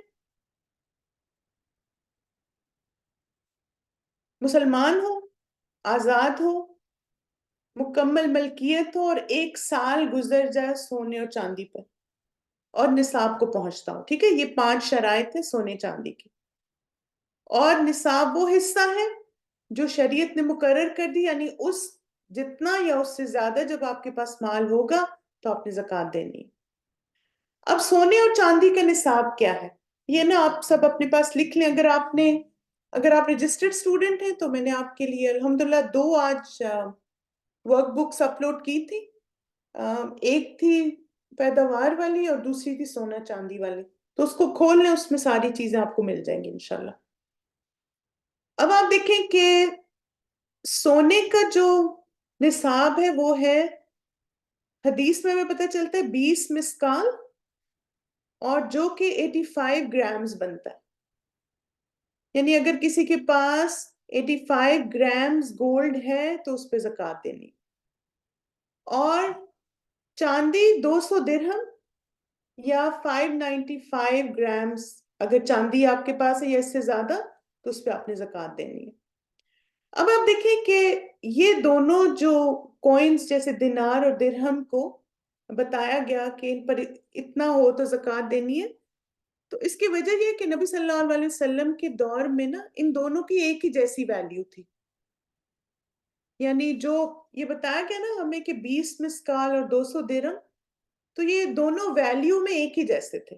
مسلمان ہو، آزاد ہو، مکمل ملکیت ہو، اور 1 سال گزر جائے سونے اور چاندی پر، اور نصاب کو پہنچتا ہو. ٹھیک ہے، یہ 5 شرائط ہیں سونے چاندی کی. اور نصاب وہ حصہ ہے جو شریعت نے مقرر کر دی، یعنی اس جتنا یا اس سے زیادہ جب آپ کے پاس مال ہوگا تو آپ نے زکوٰۃ دینی ہے. اب سونے اور چاندی کا نصاب کیا ہے یہ نا آپ سب اپنے پاس لکھ لیں. اگر آپ رجسٹرڈ اسٹوڈنٹ ہیں تو میں نے آپ کے لیے الحمدللہ 2 آج ورک بکس اپلوڈ کی تھی. ایک تھی پیداوار والی اور دوسری تھی سونا چاندی والی. تو اس کو کھول لیں، اس میں ساری چیزیں آپ کو مل جائیں گی انشاءاللہ. اب آپ دیکھیں کہ سونے کا جو نصاب ہے وہ ہے، حدیث میں ہمیں پتہ چلتا ہے 20 مسکال، اور جو کہ 85 گرامز بنتا ہے. یعنی اگر کسی کے پاس 85 گرامز گولڈ ہے تو اس پہ زکوٰۃ دینی. اور چاندی 200 درہم یا 595 گرامز اگر چاندی آپ کے پاس ہے یا اس سے زیادہ تو اس پہ آپ نے زکوٰۃ دینی ہے. اب آپ دیکھیں کہ یہ دونوں جو کوئنز جیسے دینار اور درہم کو بتایا گیا کہ ان پر اتنا ہو تو زکوٰۃ دینی ہے. تو اس کی وجہ یہ کہ نبی صلی اللہ علیہ وسلم کے دور میں نا ان دونوں کی ایک ہی جیسی ویلیو تھی. یعنی جو یہ بتایا گیا نا ہمیں کہ 20 مسکال اور 200 درہم، تو یہ دونوں ویلیو میں ایک ہی جیسے تھے.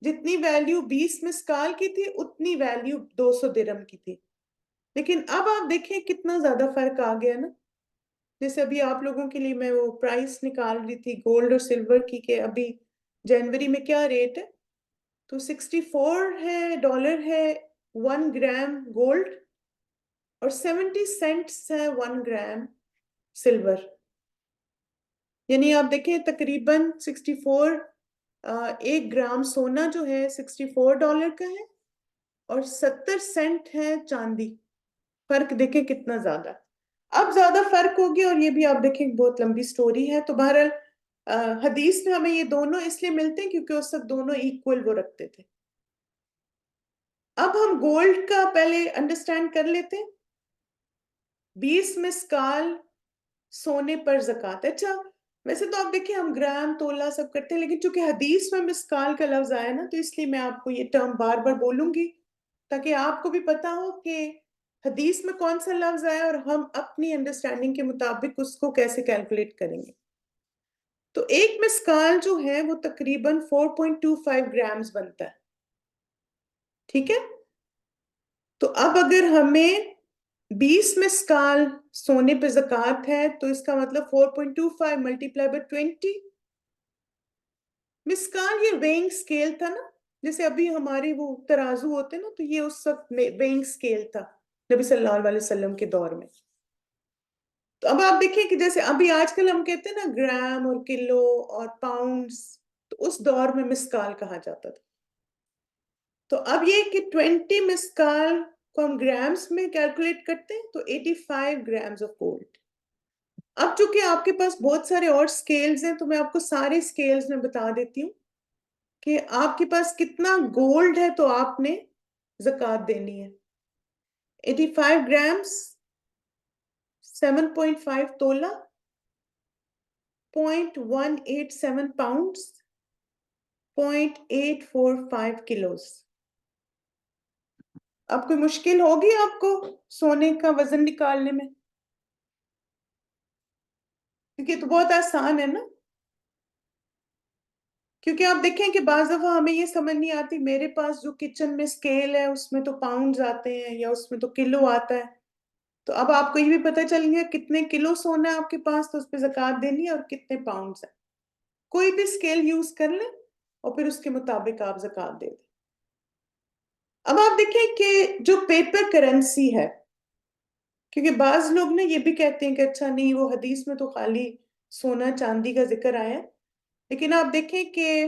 جتنی ویلیو 20 مسکال کی تھی اتنی ویلیو 200 درہم کی تھی. لیکن اب آپ دیکھیں کتنا زیادہ فرق آ گیا نا. جیسے ابھی آپ لوگوں کے لیے میں وہ پرائس نکال رہی تھی گولڈ اور سلور کی کہ ابھی جنوری میں کیا ریٹ ہے. تو 64 ہے ڈالر ہے 1 گرام گولڈ، اور 70 سینٹس ہے 1 گرام سلور. یعنی آپ دیکھیں تقریباً 64 1 گرام سونا جو ہے 64 ڈالر کا ہے، اور 70 سینٹ ہے چاندی. فرق دیکھیں کتنا زیادہ. اب زیادہ فرق ہوگی، اور یہ بھی آپ دیکھیں بہت لمبی سٹوری ہے. تو بہرحال حدیث میں ہمیں یہ دونوں اس لیے ملتے ہیں کیونکہ اس وقت دونوں ایکول وہ رکھتے تھے. اب ہم گولڈ کا پہلے انڈرسٹینڈ کر لیتے ہیں. 20 مسکال سونے پر زکوٰۃ. اچھا ویسے تو آپ دیکھیں ہم گرام تولہ سب کرتے ہیں، لیکن چونکہ حدیث میں مسکال کا لفظ آیا نا تو اس لیے میں آپ کو یہ ٹرم بار بار بولوں گی تاکہ آپ کو بھی پتا ہو کہ حدیث میں کون سا لفظ آیا اور ہم اپنی انڈرسٹینڈنگ کے مطابق اس کو کیسے کیلکولیٹ کریں گے. تو 1 مسکال جو ہے وہ تقریباً 4.25 گرامز بنتا ہے. ٹھیک ہے، تو اب اگر ہمیں 20 مسکال سونے پہ زکوٰۃ ہے تو اس کا مطلب 4.25 ملٹیپلائی بائی 20 مسکال. یہ ویئنگ سکیل تھا نا، جیسے ابھی ہمارے وہ ترازو ہوتے نا، تو یہ اس وقت ویئنگ سکیل تھا نبی صلی اللہ علیہ وسلم کے دور میں. تو اب آپ دیکھیں کہ جیسے ابھی آج کل ہم کہتے ہیں نا گرام اور کلو اور پاؤنڈز، تو اس دور میں مسکال کہا جاتا تھا. تو اب یہ کہ 20 مسکال کو ہم گرامز میں کیلکولیٹ کرتے ہیں تو 85 گرامز آف گولڈ. اب چونکہ آپ کے پاس بہت سارے اور سکیلز ہیں تو میں آپ کو سارے سکیلز میں بتا دیتی ہوں کہ آپ کے پاس کتنا گولڈ ہے تو آپ نے زکوٰۃ دینی ہے. 85 گرامز 7.5 تولہ 0.187 پاؤنڈز 0.845 کلوز. اب کوئی مشکل ہوگی آپ کو سونے کا وزن نکالنے میں؟ کیونکہ تو بہت آسان ہے نا. کیونکہ آپ دیکھیں کہ بعض دفعہ ہمیں یہ سمجھ نہیں آتی، میرے پاس جو کچن میں سکیل ہے اس میں تو پاؤنڈز آتے ہیں یا اس میں تو کلو آتا ہے. تو اب آپ کو یہ بھی پتہ چل گیا کتنے کلو سونا ہے آپ کے پاس تو اس پہ زکوٰۃ دینی ہے اور کتنے پاؤنڈز ہیں. کوئی بھی اسکیل یوز کر لیں اور پھر اس کے مطابق آپ زکوٰۃ دے دیں. اب آپ دیکھیں کہ جو پیپر کرنسی ہے، کیونکہ بعض لوگ نے یہ بھی کہتے ہیں کہ اچھا نہیں وہ حدیث میں تو خالی سونا چاندی کا ذکر آیا ہے، لیکن آپ دیکھیں کہ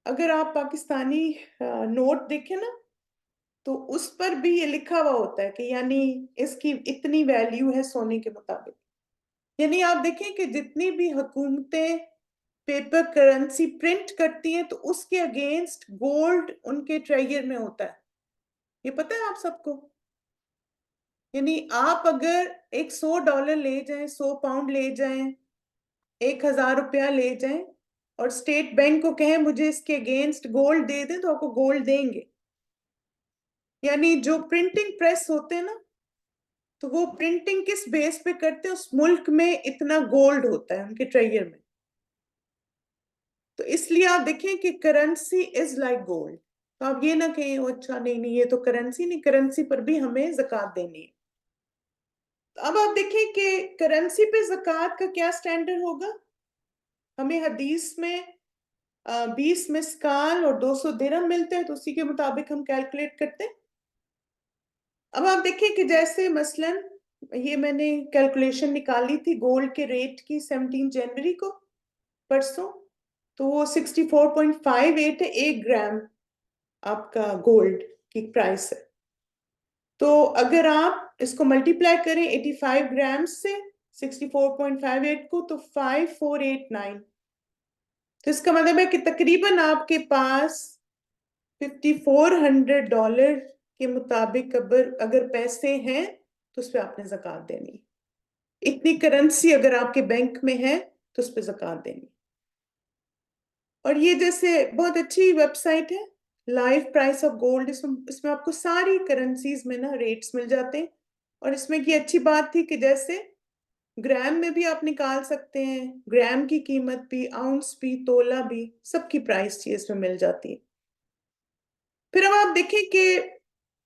اگر آپ پاکستانی نوٹ دیکھیں نا تو اس پر بھی یہ لکھا ہوا ہوتا ہے کہ یعنی اس کی اتنی ویلیو ہے سونے کے مطابق. یعنی آپ دیکھیں کہ جتنی بھی حکومتیں پیپر کرنسی پرنٹ کرتی ہیں تو اس کے اگینسٹ گولڈ ان کے ٹریجر میں ہوتا ہے. یہ پتہ ہے آپ سب کو؟ یعنی آپ اگر ایک $100 لے جائیں، 100 پاؤنڈ لے جائیں، 1000 روپیہ لے جائیں اور اسٹیٹ بینک کو کہیں مجھے اس کے اگینسٹ گولڈ دے دیں تو آپ کو گولڈ دیں گے. یعنی جو پرنٹنگ پریس ہوتے ہیں نا تو وہ پرنٹنگ کس بیس پہ کرتے ہیں، اس ملک میں اتنا گولڈ ہوتا ہے ان کے ٹریجر میں. تو اس لیے آپ دیکھیں کہ کرنسی از لائک گولڈ. تو آپ یہ نہ کہیں اچھا نہیں یہ تو کرنسی نہیں، کرنسی پر بھی ہمیں زکوٰۃ دینی ہے. تو اب آپ دیکھیں کہ کرنسی پہ زکوٰۃ کا کیا سٹینڈرڈ ہوگا. ہمیں حدیث میں 20 مسکال اور 200 درہم ملتے ہیں تو اسی کے مطابق ہم کیلکولیٹ کرتے ہیں. اب آپ دیکھیں کہ جیسے مثلاً یہ میں نے کیلکولیشن نکالی تھی گولڈ کے ریٹ کی 17 جنوری کو پرسوں، تو وہ 64.58 ہے 1 گرام آپ کا گولڈ کی پرائس ہے. تو اگر آپ اس کو ملٹیپلائی کریں 85 گرام سے 64.58 کو تو 5489، تو اس کا مطلب ہے کہ تقریباً آپ کے پاس $5400 کے مطابق اگر پیسے ہیں تو اس پہ آپ نے زکوٰۃ دینی. اتنی کرنسی اگر آپ کے بینک میں ہے تو اس پہ زکوٰۃ دینی. اور یہ جیسے بہت اچھی ویب سائٹ ہے لائف پرائس آف گولڈ، اس میں آپ کو ساری کرنسیز میں نا ریٹس مل جاتے ہیں. اور اس میں کی اچھی بات تھی کہ جیسے گرام میں بھی آپ نکال سکتے ہیں، گرام کی قیمت بھی، آؤنس بھی، تولہ بھی، سب کی پرائس چیز میں مل جاتی ہے. پھر اب آپ دیکھیں کہ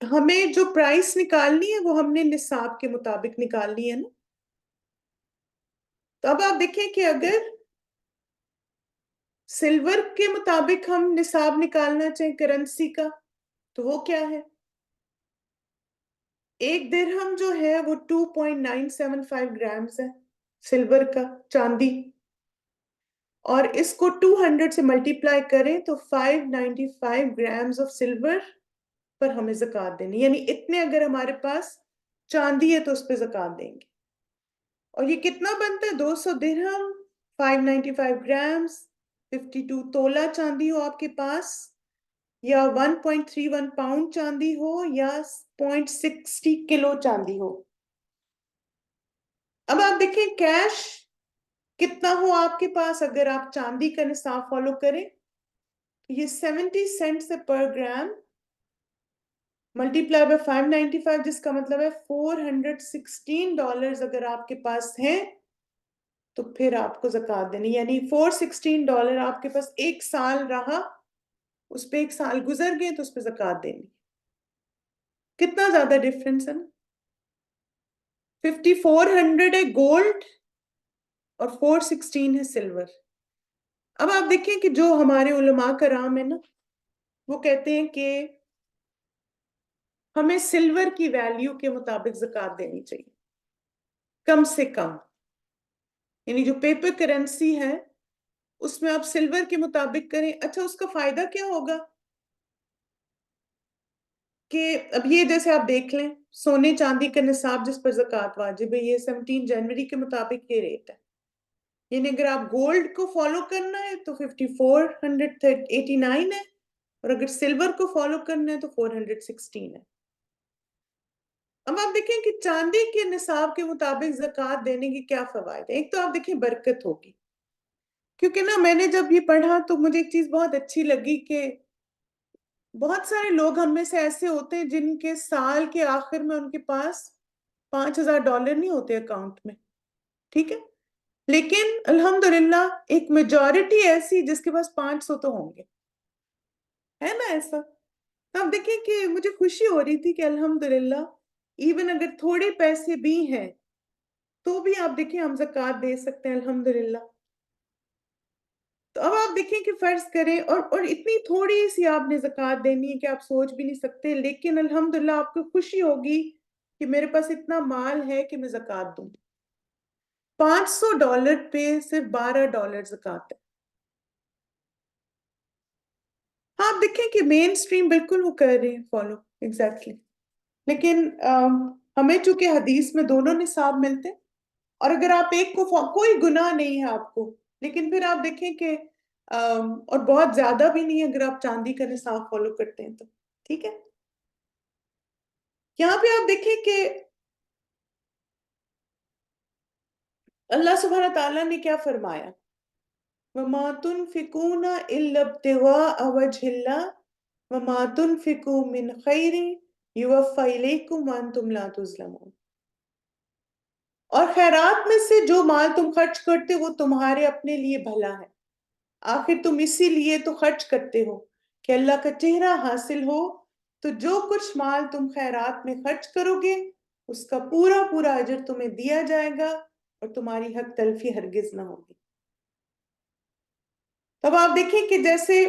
ہمیں جو پرائس نکالنی ہے وہ ہم نے نصاب کے مطابق نکالنی ہے نا. تو اب آپ دیکھیں کہ اگر سلور کے مطابق ہم نصاب نکالنا چاہیں کرنسی کا تو وہ کیا ہے. 1 درہم جو ہے وہ 2.975 گرامز ہے سلور کا، چاندی. اور اس کو 200 سے ملٹیپلائی کریں تو 595 گرامز آف سلور پر ہمیں زکوٰۃ دینی. یعنی اتنے اگر ہمارے پاس چاندی ہے تو اس پہ زکوٰۃ دیں گے. اور یہ کتنا بنتا ہے؟ 200 درہم، 595 گرامز، 52 تولہ چاندی ہو آپ کے پاس، یا 1.31 پاؤنڈ چاندی ہو، یا 0.60 کلو چاندی ہو. اب آپ دیکھیں کیش کتنا ہو آپ کے پاس اگر آپ چاندی کا نصاب فالو کریں تو یہ 70 سینٹ سے پر گرام ملٹیپلائی بائی 595، جس کا مطلب ہے $416 اگر آپ کے پاس ہیں تو پھر آپ کو زکوٰۃ دینی. یعنی $416 آپ کے پاس 1 سال رہا، اس پہ 1 سال گزر گئے تو اس پہ زکوٰۃ دینی. کتنا زیادہ ڈفرنس ہے نا. 5400 ہے گولڈ اور 416 ہے سلور. اب آپ دیکھیں کہ جو ہمارے علماء کرام ہیں نا وہ کہتے ہیں کہ ہمیں سلور کی ویلیو کے مطابق زکوٰۃ دینی چاہیے کم سے کم. یعنی جو پیپر کرنسی ہے اس میں آپ سلور کے مطابق کریں. اچھا اس کا فائدہ کیا ہوگا کہ اب یہ جیسے آپ دیکھ لیں سونے چاندی کا نصاب جس پر زکوٰۃ واجب ہے یہ 17 جنوری کے مطابق یہ ریٹ ہے. یعنی اگر آپ گولڈ کو فالو کرنا ہے تو 5489 ہے، اور اگر سلور کو فالو کرنا ہے تو 416 ہے. اب آپ دیکھیں کہ چاندی کے نصاب کے مطابق زکوٰۃ دینے کے کیا فوائد ہیں. ایک تو آپ دیکھیں برکت ہوگی، کیونکہ نا میں نے جب یہ پڑھا تو مجھے ایک چیز بہت اچھی لگی کہ بہت سارے لوگ ہم میں سے ایسے ہوتے ہیں جن کے سال کے آخر میں ان کے پاس $5000 نہیں ہوتے اکاؤنٹ میں، ٹھیک ہے، لیکن الحمدللہ ایک میجورٹی ایسی جس کے پاس 500 تو ہوں گے، ہے نا ایسا. تو آپ دیکھیں کہ مجھے خوشی ہو رہی تھی کہ الحمدللہ ایون اگر تھوڑے پیسے بھی ہیں تو بھی آپ دیکھیں ہم زکوٰۃ دے سکتے ہیں الحمدللہ. تو اب آپ دیکھیں کہ فرض کریں اور اتنی تھوڑی سی آپ نے زکوٰۃ دینی ہے کہ آپ سوچ بھی نہیں سکتے، لیکن الحمدللہ آپ کو خوشی ہوگی کہ میرے پاس اتنا مال ہے کہ میں زکوٰۃ دوں. $500 پہ صرف $12 زکوٰۃ ہے. آپ دیکھیں کہ مین سٹریم بالکل وہ کر رہے ہیں فالو ایگزیکٹلی، لیکن ہمیں چونکہ حدیث میں دونوں نصاب ملتے ہیں، اور اگر آپ ایک کو کوئی گناہ نہیں ہے آپ کو، لیکن پھر آپ دیکھیں کہ اور بہت زیادہ بھی نہیں ہے اگر آپ چاندی کا نصاب فالو کرتے ہیں تو ٹھیک ہے. یہاں پہ آپ دیکھیں کہ اللہ سبحانہ تعالیٰ نے کیا فرمایا، وَمَا تُنْفِقُونَ إِلَّا ابْتِغَاءَ وَجْهِ اللَّهِ وَمَا تُنْفِقُوا مِنْ خَيْرٍ يُوَفَّ إِلَيْكُمْ وَأَنْتُمْ لَا تُظْلَمُونَ. اور خیرات میں سے جو مال تم خرچ کرتے وہ تمہارے اپنے لیے بھلا ہے، آخر تم اسی لیے تو خرچ کرتے ہو کہ اللہ کا چہرہ حاصل ہو. تو جو کچھ مال تم خیرات میں خرچ کرو گے اس کا پورا پورا اجر تمہیں دیا جائے گا اور تمہاری حق تلفی ہرگز نہ ہوگی. تب آپ دیکھیں کہ جیسے،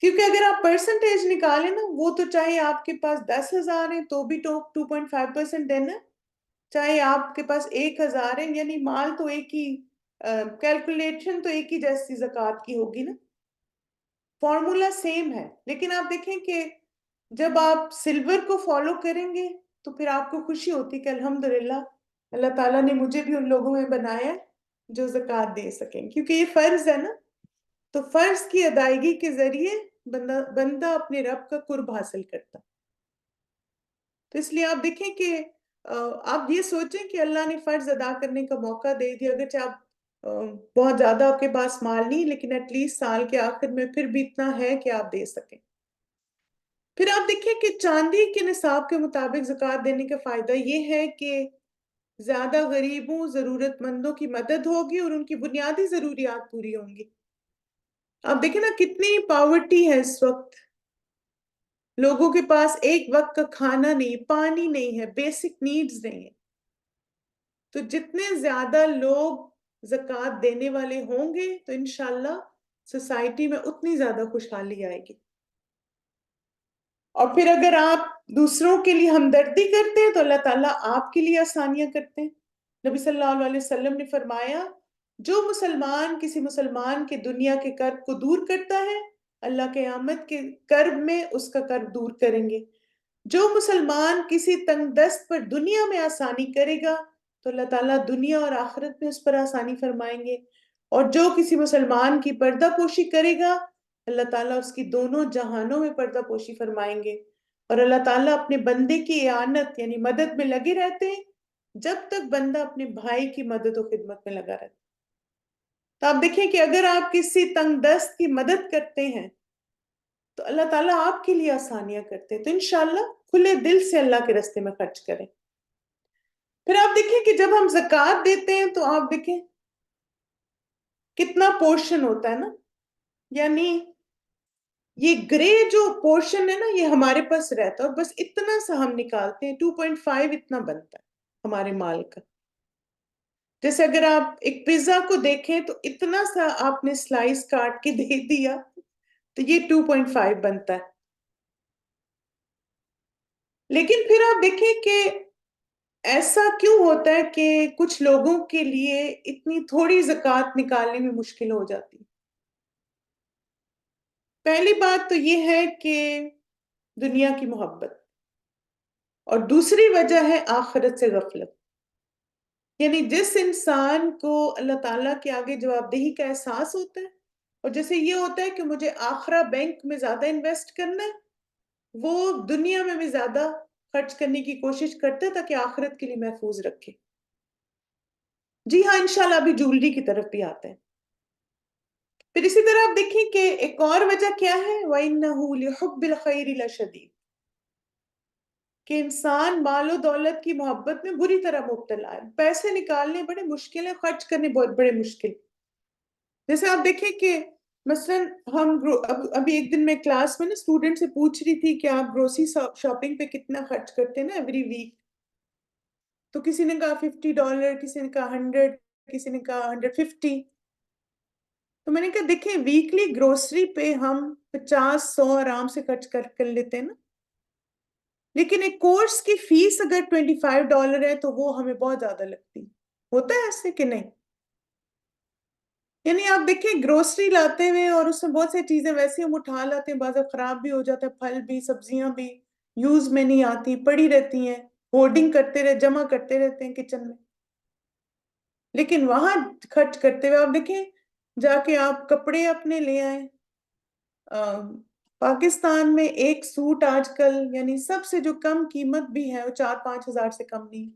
کیونکہ اگر آپ پرسنٹیج نکالیں نا، وہ تو چاہے آپ کے پاس 10,000 ہیں تو بھی 2.5% دینا، چاہے آپ کے پاس 1,000 ہے، یعنی مال تو ایک ہی، کیلکولیشن تو ایک ہی جیسی زکوٰۃ کی ہوگی نا، فارمولا سیم ہے. لیکن آپ دیکھیں کہ جب آپ سلور کو فالو کریں گے تو پھر آپ کو خوشی ہوتی کہ الحمدللہ اللہ تعالیٰ نے مجھے بھی ان لوگوں میں بنایا جو زکوٰۃ دے سکیں، کیونکہ یہ فرض ہے نا. تو فرض کی ادائیگی کے ذریعے بندہ اپنے رب کا قرب حاصل کرتا. تو اس لیے آپ دیکھیں کہ آپ یہ سوچیں کہ اللہ نے فرض ادا کرنے کا موقع دے دیا، اگرچہ آپ بہت زیادہ آپ کے پاس مال نہیں، لیکن ایٹ لیسٹ سال کے آخر میں پھر بھی اتنا ہے کہ آپ دے سکیں. پھر آپ دیکھیں کہ چاندی کے نصاب کے مطابق زکوٰۃ دینے کا فائدہ یہ ہے کہ زیادہ غریبوں ضرورت مندوں کی مدد ہوگی اور ان کی بنیادی ضروریات پوری ہوں گی. آپ دیکھیں نا کتنی پاورٹی ہے اس وقت، لوگوں کے پاس ایک وقت کا کھانا نہیں، پانی نہیں ہے، بیسک نیڈز نہیں ہے. تو جتنے زیادہ لوگ زکوٰۃ دینے والے ہوں گے تو انشاءاللہ سوسائٹی میں اتنی زیادہ خوشحالی آئے گی. اور پھر اگر آپ دوسروں کے لیے ہمدردی کرتے ہیں تو اللہ تعالیٰ آپ کے لیے آسانیاں کرتے ہیں. نبی صلی اللہ علیہ وسلم نے فرمایا، جو مسلمان کسی مسلمان کے دنیا کے کرب کو دور کرتا ہے اللہ قیامت کے کرب میں اس کا کرب دور کریں گے. جو مسلمان کسی تنگ دست پر دنیا میں آسانی کرے گا تو اللہ تعالیٰ دنیا اور آخرت میں اس پر آسانی فرمائیں گے. اور جو کسی مسلمان کی پردہ پوشی کرے گا اللہ تعالیٰ اس کی دونوں جہانوں میں پردہ پوشی فرمائیں گے. اور اللہ تعالیٰ اپنے بندے کی اعانت یعنی مدد میں لگے رہتے ہیں جب تک بندہ اپنے بھائی کی مدد و خدمت میں لگا رہتا. تو آپ دیکھیں کہ اگر آپ کسی تنگ دست کی مدد کرتے ہیں تو اللہ تعالیٰ آپ کے لیے آسانیاں کرتے ہیں. تو انشاءاللہ کھلے دل سے اللہ کے راستے میں خرچ کریں. پھر آپ دیکھیں کہ جب ہم زکوٰۃ دیتے ہیں تو آپ دیکھیں کتنا پورشن ہوتا ہے نا، یعنی یہ گرے جو پورشن ہے نا یہ ہمارے پاس رہتا ہے اور بس اتنا سا ہم نکالتے ہیں، 2.5 اتنا بنتا ہے ہمارے مال کا. جیسے اگر آپ ایک پیزا کو دیکھیں تو اتنا سا آپ نے سلائس کاٹ کے دے دیا تو یہ 2.5 بنتا ہے. لیکن پھر آپ دیکھیں کہ ایسا کیوں ہوتا ہے کہ کچھ لوگوں کے لیے اتنی تھوڑی زکوٰۃ نکالنے میں مشکل ہو جاتی ہے. پہلی بات تو یہ ہے کہ دنیا کی محبت، اور دوسری وجہ ہے آخرت سے غفلت. یعنی جس انسان کو اللہ تعالیٰ کے آگے جواب دہی کا احساس ہوتا ہے اور جیسے یہ ہوتا ہے کہ مجھے آخرہ بینک میں زیادہ انویسٹ کرنا ہے، وہ دنیا میں بھی زیادہ خرچ کرنے کی کوشش کرتا ہے تاکہ آخرت کے لیے محفوظ رکھے. جی ہاں انشاءاللہ ابھی جولری کی طرف بھی آتے ہیں. پھر اسی طرح آپ دیکھیں کہ ایک اور وجہ کیا ہے، وَإِنَّهُ لِحُبِّ الْخَيْرِ لَشَدِيدٌ، کہ انسان مال و دولت کی محبت میں بری طرح مبتلا ہے. پیسے نکالنے بڑے مشکل ہیں، خرچ کرنے بہت بڑے مشکل. جیسے آپ دیکھیں کہ مثلاً ہم ابھی ایک دن میں کلاس میں نا اسٹوڈنٹ سے پوچھ رہی تھی کہ آپ گروسری شاپنگ پہ کتنا خرچ کرتے ہیں نا ایوری ویک. تو کسی نے کہا $50، کسی نے کہا 100، کسی نے کہا 150. تو میں نے کہا دیکھیں ویکلی گروسری پہ ہم 50-100 آرام سے خرچ کر لیتے ہیں نا، لیکن ایک کورس کی فیس اگر $25 ہے تو وہ ہمیں بہت زیادہ لگتی. ہوتا ہے ایسے کہ نہیں؟ یعنی آپ دیکھیں گروسری لاتے ہوئے اور اس میں بہت سی چیزیں ویسے ہم اٹھا لاتے ہیں، بعض خراب بھی ہو جاتا ہے، پھل بھی سبزیاں بھی یوز میں نہیں آتی، پڑی رہتی ہیں، ہورڈنگ جمع کرتے رہتے ہیں کچن میں. لیکن وہاں خرچ کرتے ہوئے آپ دیکھیں جا کے آپ کپڑے اپنے لے آئیں. پاکستان میں ایک سوٹ آج کل یعنی سب سے جو کم قیمت بھی ہے وہ 4-5 ہزار سے کم نہیں،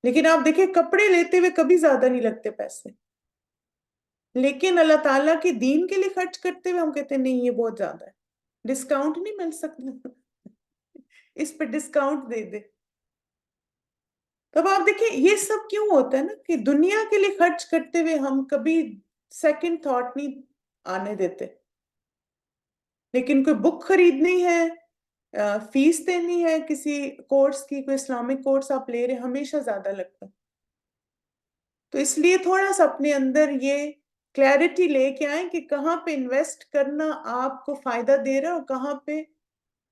لیکن آپ دیکھیں کپڑے لیتے ہوئے کبھی زیادہ نہیں لگتے پیسے، لیکن اللہ تعالیٰ کے دین کے لیے خرچ کرتے ہوئے ہم کہتے ہیں نہیں یہ بہت زیادہ ہے، ڈسکاؤنٹ نہیں مل سکتا اس پہ ڈسکاؤنٹ دے دے. تب آپ دیکھیں یہ سب کیوں ہوتا ہے نا کہ دنیا کے لیے خرچ کرتے ہوئے ہم کبھی سیکنڈ تھاٹ نہیں آنے دیتے. لیکن کوئی بک خریدنی ہے، فیس دینی ہے کسی کورس کی، کوئی اسلامک کورس آپ لے رہے ہمیشہ زیادہ لگتا ہے. تو اس لیے تھوڑا سا اپنے اندر یہ کلیئرٹی لے کے آئیں کہ کہاں پہ انویسٹ کرنا آپ کو فائدہ دے رہا ہے اور کہاں پہ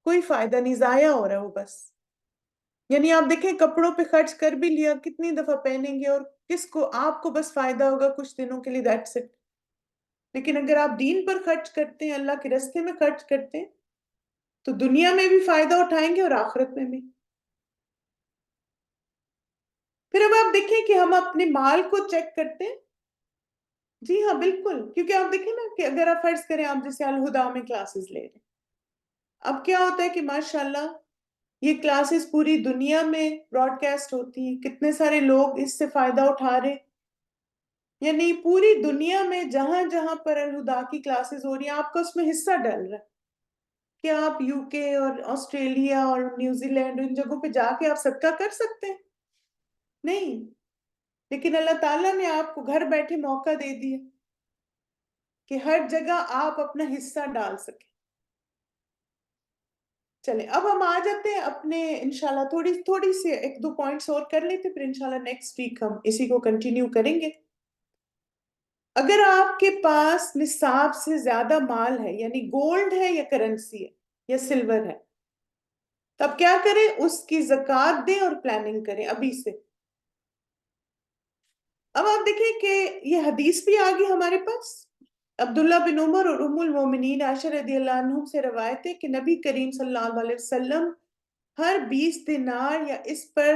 کوئی فائدہ نہیں، ضائع ہو رہا ہے وہ بس. یعنی آپ دیکھیں کپڑوں پہ خرچ کر بھی لیا، کتنی دفعہ پہنیں گے اور کس کو آپ کو بس فائدہ ہوگا کچھ دنوں کے لیے، دیٹس اٹ. لیکن اگر آپ دین پر خرچ کرتے ہیں، اللہ کے راستے میں خرچ کرتے ہیں تو دنیا میں بھی فائدہ اٹھائیں گے اور آخرت میں بھی. پھر اب آپ دیکھیں کہ ہم اپنے مال کو چیک کرتے ہیں. جی ہاں بالکل، کیونکہ آپ دیکھیں نا کہ اگر آپ فرض کریں آپ جیسے الہدا میں کلاسز لے رہے ہیں، اب کیا ہوتا ہے کہ ماشاءاللہ یہ کلاسز پوری دنیا میں براڈ کاسٹ ہوتی ہیں، کتنے سارے لوگ اس سے فائدہ اٹھا رہے، یعنی پوری دنیا میں جہاں جہاں پر الہدا کی کلاسز ہو رہی ہیں آپ کا اس میں حصہ ڈل رہا ہے. کیا آپ UK اور آسٹریلیا اور نیوزی لینڈ ان جگہوں پہ جا کے آپ صدقہ کر سکتے ہیں؟ نہیں، لیکن اللہ تعالیٰ نے آپ کو گھر بیٹھے موقع دے دیا کہ ہر جگہ آپ اپنا حصہ ڈال سکیں. چلیں اب ہم آ جاتے ہیں اپنے انشاءاللہ تھوڑی سی 1-2 پوائنٹس اور کر لیتے، پھر انشاءاللہ نیکسٹ ویک ہم اسی کو کنٹینیو کریں گے. اگر آپ کے پاس نصاب سے زیادہ مال ہے، یعنی گولڈ ہے یا کرنسی ہے یا سلور ہے، تب کیا کریں؟ اس کی زکوٰۃ دیں اور پلاننگ کریں ابھی سے. اب آپ دیکھیں کہ یہ حدیث بھی آگئی ہمارے پاس، عبداللہ بن عمر اور ام المومنین عائشہ رضی اللہ عنہم سے روایت ہے کہ نبی کریم صلی اللہ علیہ وسلم ہر 20 دینار یا اس پر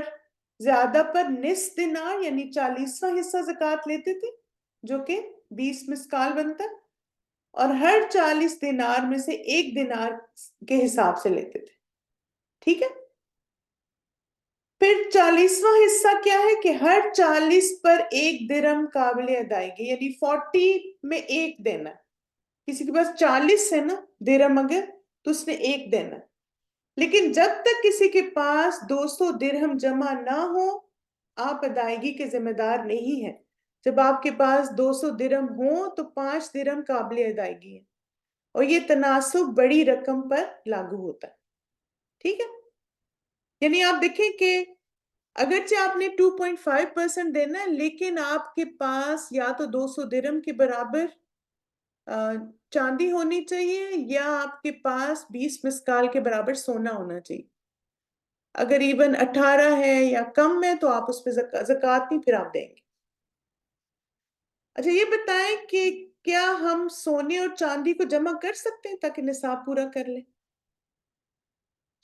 زیادہ پر نصف دینار یعنی 40واں حصہ زکوٰۃ لیتے تھے، جو کہ 20 مسکال بنتا ہے، اور ہر 40 دینار میں سے 1 دینار کے حساب سے لیتے تھے. ٹھیک ہے؟ پھر 40واں حصہ کیا ہے کہ ہر 40 پر 1 درہم قابل ادائیگی، یعنی 40 میں 1 دینا. کسی کے پاس 40 ہے نا درہم اگر تو اس نے 1 دینا. لیکن جب تک کسی کے پاس 200 درہم جمع نہ ہو آپ ادائیگی کے ذمہ دار نہیں ہیں. جب آپ کے پاس 200 درہم ہوں تو 5 درہم قابل ادائیگی ہے، اور یہ تناسب بڑی رقم پر لاگو ہوتا ہے. ٹھیک ہے؟ یعنی آپ دیکھیں کہ اگرچہ آپ نے 2.5% دینا ہے، لیکن آپ کے پاس یا تو 200 درہم کے برابر چاندی ہونی چاہیے یا آپ کے پاس 20 مسکال کے برابر سونا ہونا چاہیے. اگر ایون 18 ہے یا کم ہے تو آپ اس پہ زکوٰۃ نہیں پھر آپ دیں گے. اچھا یہ بتائیں کہ کیا ہم سونے اور چاندی کو جمع کر سکتے ہیں تاکہ نصاب پورا کر لیں؟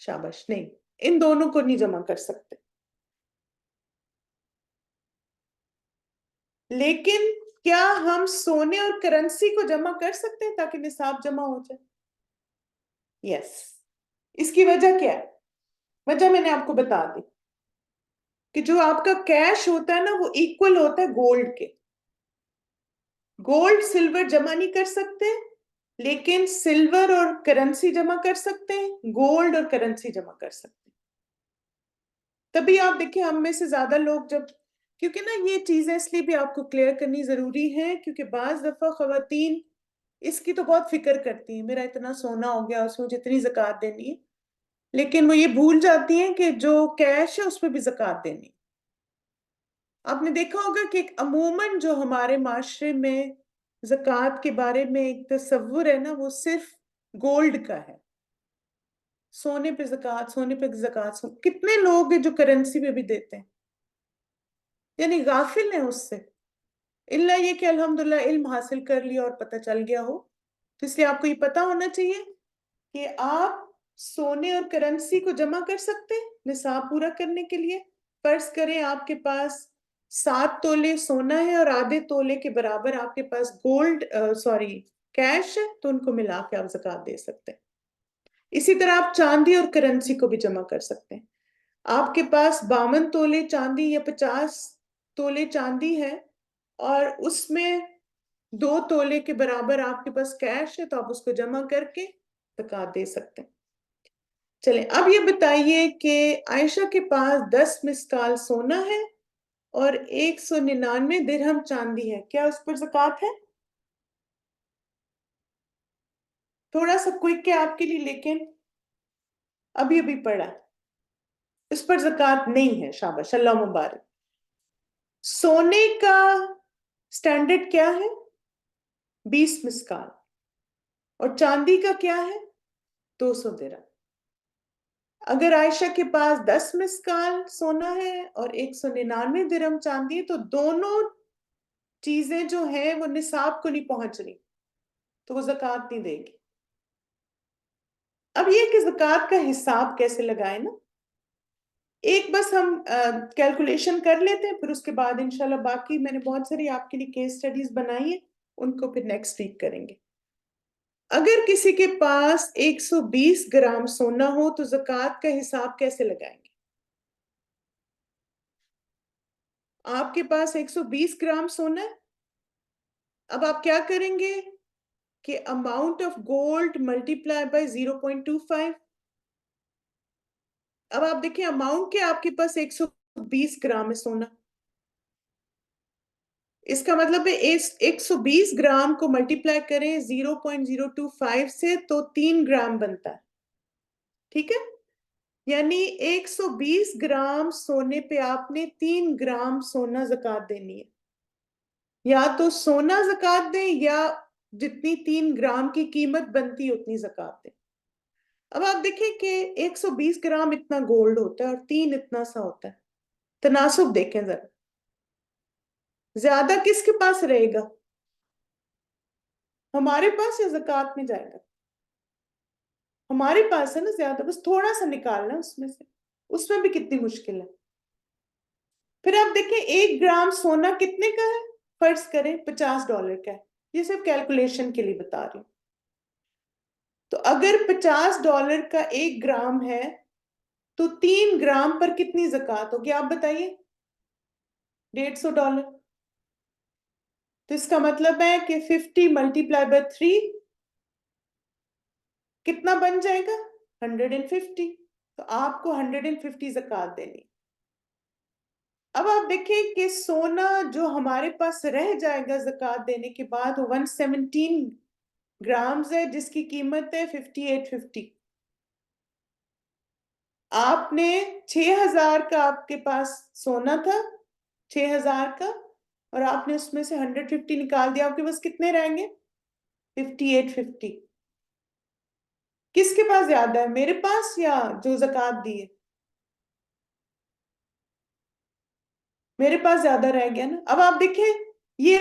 شاباش، نہیں، ان دونوں کو نہیں جمع کر سکتے. لیکن کیا ہم سونے اور کرنسی کو جمع کر سکتے ہیں تاکہ نصاب جمع ہو جائے؟ یس. اس کی وجہ کیا ہے؟ وجہ میں نے آپ کو بتا دی کہ جو آپ کا کیش ہوتا ہے نا وہ ایکول ہوتا ہے گولڈ کے. گولڈ سلور جمع نہیں کر سکتے، لیکن سلور اور کرنسی جمع کر سکتے ہیں، گولڈ اور کرنسی جمع کر سکتے ہیں. تبھی آپ دیکھیں ہم میں سے زیادہ لوگ جب، کیونکہ نا یہ چیزیں اس لیے بھی آپ کو کلیئر کرنی ضروری ہے کیونکہ بعض دفعہ خواتین اس کی تو بہت فکر کرتی ہیں، میرا اتنا سونا ہو گیا اس میں مجھے اتنی زکوٰۃ دینی ہے. لیکن وہ یہ بھول جاتی ہیں کہ جو کیش ہے اس پہ بھی زکوٰۃ دینی. آپ نے دیکھا ہوگا کہ عموماً جو ہمارے معاشرے میں زکوٰۃ کے بارے میں ایک تصور ہے نا، وہ صرف گولڈ کا ہے. سونے پہ زکوٰۃ، سونے پہ زکوٰۃ. کتنے لوگ ہیں جو کرنسی پہ بھی دیتے ہیں، یعنی غافل ہیں اس سے. اللہ یہ کہ الحمدللہ علم حاصل کر لیا اور پتہ چل گیا ہو. تو اس لیے آپ کو یہ پتہ ہونا چاہیے کہ آپ سونے اور کرنسی کو جمع کر سکتے ہیں نصاب پورا کرنے کے لیے. فرض کریں آپ کے پاس 7 تولے سونا ہے اور آدھے تولے کے برابر آپ کے پاس گولڈ کیش ہے، تو ان کو ملا کے آپ زکوٰۃ دے سکتے ہیں. اسی طرح آپ چاندی اور کرنسی کو بھی جمع کر سکتے ہیں. آپ کے پاس 52 تولے چاندی یا 50 تولے چاندی ہے اور اس میں 2 تولے کے برابر آپ کے پاس کیش ہے، تو آپ اس کو جمع کر کے زکوٰۃ دے سکتے ہیں. چلیں اب یہ بتائیے کہ عائشہ کے پاس 10 مسکال سونا ہے اور 199 درہم چاندی ہے، کیا اس پر زکوٰۃ ہے؟ تھوڑا سا کوئک ہے آپ کے لیے، لیکن ابھی پڑھا. اس پر زکوٰۃ نہیں ہے. شاباش، اللہ مبارک. سونے کا سٹینڈرڈ کیا ہے؟ 20 مسکال. اور چاندی کا کیا ہے؟ 200 درہم. اگر عائشہ کے پاس 10 مسکال سونا ہے اور 199 درہم چاندی ہے، تو دونوں چیزیں جو ہیں وہ نصاب کو نہیں پہنچ رہی، تو وہ زکوٰۃ نہیں دے گی. اب یہ کہ زکوٰۃ کا حساب کیسے لگائیں نا، ایک بس ہم کیلکولیشن کر لیتے ہیں، پھر اس کے بعد انشاءاللہ باقی میں نے بہت ساری آپ کے لیے کیس سٹڈیز بنائی ہیں، ان کو پھر نیکسٹ ویک کریں گے. اگر کسی کے پاس 120 گرام سونا ہو تو زکوٰۃ کا حساب کیسے لگائیں گے؟ آپ کے پاس 120 گرام سونا ہے. اب آپ کیا کریں گے کہ amount of gold multiply by 0.25. اب آپ دیکھیں اماؤنٹ کیا، آپ کے پاس 120 گرام ہے سونا. اس کا مطلب ہے 120 گرام کو ملٹیپلائی کریں 0.025 سے تو 3 گرام بنتا ہے. ٹھیک ہے، یعنی 120 گرام سونے پہ آپ نے 3 گرام سونا زکوٰۃ دینی ہے. یا تو سونا زکوٰۃ دیں یا جتنی 3 گرام کی قیمت بنتی اتنی زکوٰۃ دیں. اب آپ دیکھیں کہ 120 گرام اتنا گولڈ ہوتا ہے اور 3 اتنا سا ہوتا ہے. تناسب دیکھیں ذرا، زیادہ کس کے پاس رہے گا؟ ہمارے پاس یا زکوٰۃ میں جائے گا؟ ہمارے پاس ہے نا زیادہ، بس تھوڑا سا نکالنا اس میں سے. اس میں بھی کتنی مشکل ہے. پھر آپ دیکھیں 1 گرام سونا کتنے کا ہے؟ فرض کریں $50 کا ہے. یہ صرف کیلکولیشن کے لیے بتا رہی ہوں. تو اگر $50 کا 1 گرام ہے تو 3 گرام پر کتنی زکوٰۃ ہوگی آپ بتائیے؟ $150. تو اس کا مطلب ہے کہ 50 ملٹیپلائی بائی 3 کتنا بن جائے گا؟ 150. تو آپ کو 150 زکوٰۃ دینی. اب آپ دیکھیں کہ سونا جو ہمارے پاس رہ جائے گا زکوٰۃ دینے کے بعد وہ 117 گرامز ہے، جس کی قیمت ہے 5850. آپ نے 6000 کا آپ کے پاس سونا تھا، 6000 کا، اور آپ نے اس میں سے 150 نکال دیا. آپ کے پاس کتنے رہیں گے؟ 5850. کس کے پاس زیادہ ہے، میرے پاس یا جو زکوٰۃ دی ہے؟ میرے پاس زیادہ رہ گیا نا. اب آپ دیکھیں یہ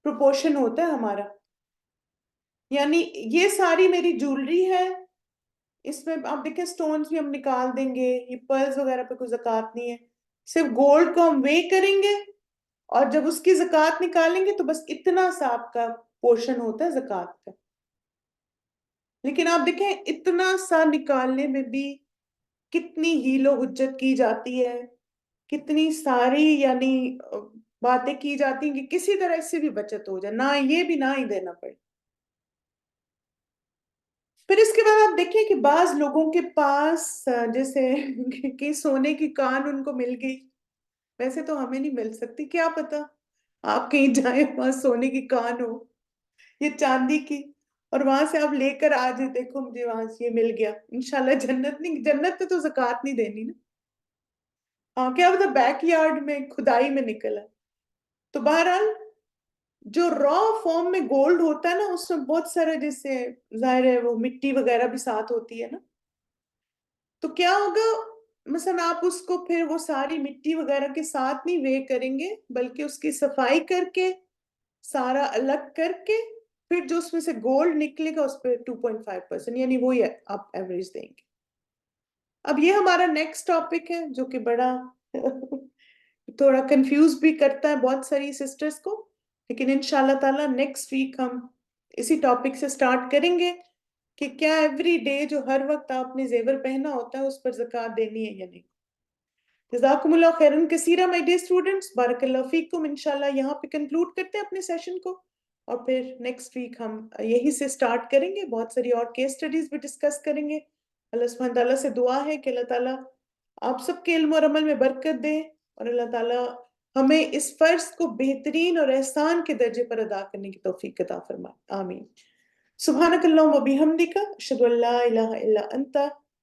پروپورشن ہوتا ہے ہمارا، یعنی یہ ساری میری جولری ہے، اس میں آپ دیکھیں سٹونز بھی ہم نکال دیں گے، یہ پرلز وغیرہ پہ کوئی زکوٰۃ نہیں ہے. صرف گولڈ کو ہم وے کریں گے اور جب اس کی زکوٰۃ نکالیں گے تو بس اتنا سا آپ کا پورشن ہوتا ہے زکوٰۃ کا. لیکن آپ دیکھیں اتنا سا نکالنے میں بھی کتنی ہیل و حجت کی جاتی ہے، کتنی ساری یعنی باتیں کی جاتی ہیں کہ کسی طرح اس سے بھی بچت ہو جائے، نہ یہ بھی نہ ہی دینا پڑے. پھر اس کے بعد آپ دیکھیں کہ بعض لوگوں کے پاس جیسے کہ سونے کی کان ان کو مل گئی. ویسے تو ہمیں نہیں مل سکتی، کیا پتا آپ کہیں جائیں وہاں سونے کی کان ہو یا چاندی کی، اور وہاں سے آپ لے کر آ جائے دیکھو مجھے وہاں سے یہ مل گیا، انشاءاللہ جنت نہیں، جنت میں تو زکوٰۃ نہیں دینی نا، ہاں کیا پتا بیک یارڈ میں کھدائی میں نکلا۔ تو بہرحال جو را فارم میں گولڈ ہوتا ہے نا اس میں بہت سارے جیسے ظاہر ہے وہ مٹی وغیرہ بھی ساتھ ہوتی ہے نا، تو کیا ہوگا مثلا آپ اس کو پھر وہ ساری مٹی وغیرہ کے ساتھ نہیں وے کریں گے بلکہ اس کی صفائی کر کے سارا الگ کر کے پھر جو اس میں سے گولڈ نکلے گا اس پہ 2.5% یعنی وہی آپ ایوریج دیں گے۔ اب یہ ہمارا نیکسٹ ٹاپک ہے جو کہ بڑا تھوڑا کنفیوز بھی کرتا ہے بہت ساری سسٹرز کو، لیکن انشاءاللہ تعالیٰ نیکسٹ ویک ہم اسی ٹاپک سے سٹارٹ کریں گے کہ کیا ایوری ڈے جو ہر وقت آپ نے زیور پہنا ہوتا ہے اس پر زکوٰۃ دینی ہے یا نہیں۔ جزاکم اللہ خیرن کثیرہ مائی ڈیئر اسٹوڈنٹس، بارک اللہ فیکم، انشاءاللہ یہاں پہ کنکلوڈ کرتے ہیں اپنے سیشن کو، اور پھر نیکسٹ ویک ہم یہی سے سٹارٹ کریں گے، بہت ساری اور کیس سٹڈیز بھی ڈسکس کریں گے۔ اللہ سبحانہ تعالیٰ سے دعا ہے کہ اللہ تعالیٰ آپ سب کے علم اور عمل میں برکت دے، اور اللہ تعالیٰ ہمیں اس فرض کو بہترین اور احسان کے درجے پر ادا کرنے کی توفیق عطا فرمائے، آمین۔ سبحانک اللہم و بحمدک، اشہد ان لا الہ الا انت،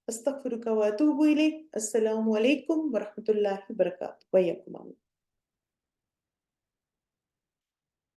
استغفرک و اتوب الیک۔ السلام علیکم ورحمۃ اللہ وبرکاتہ، ویاکم۔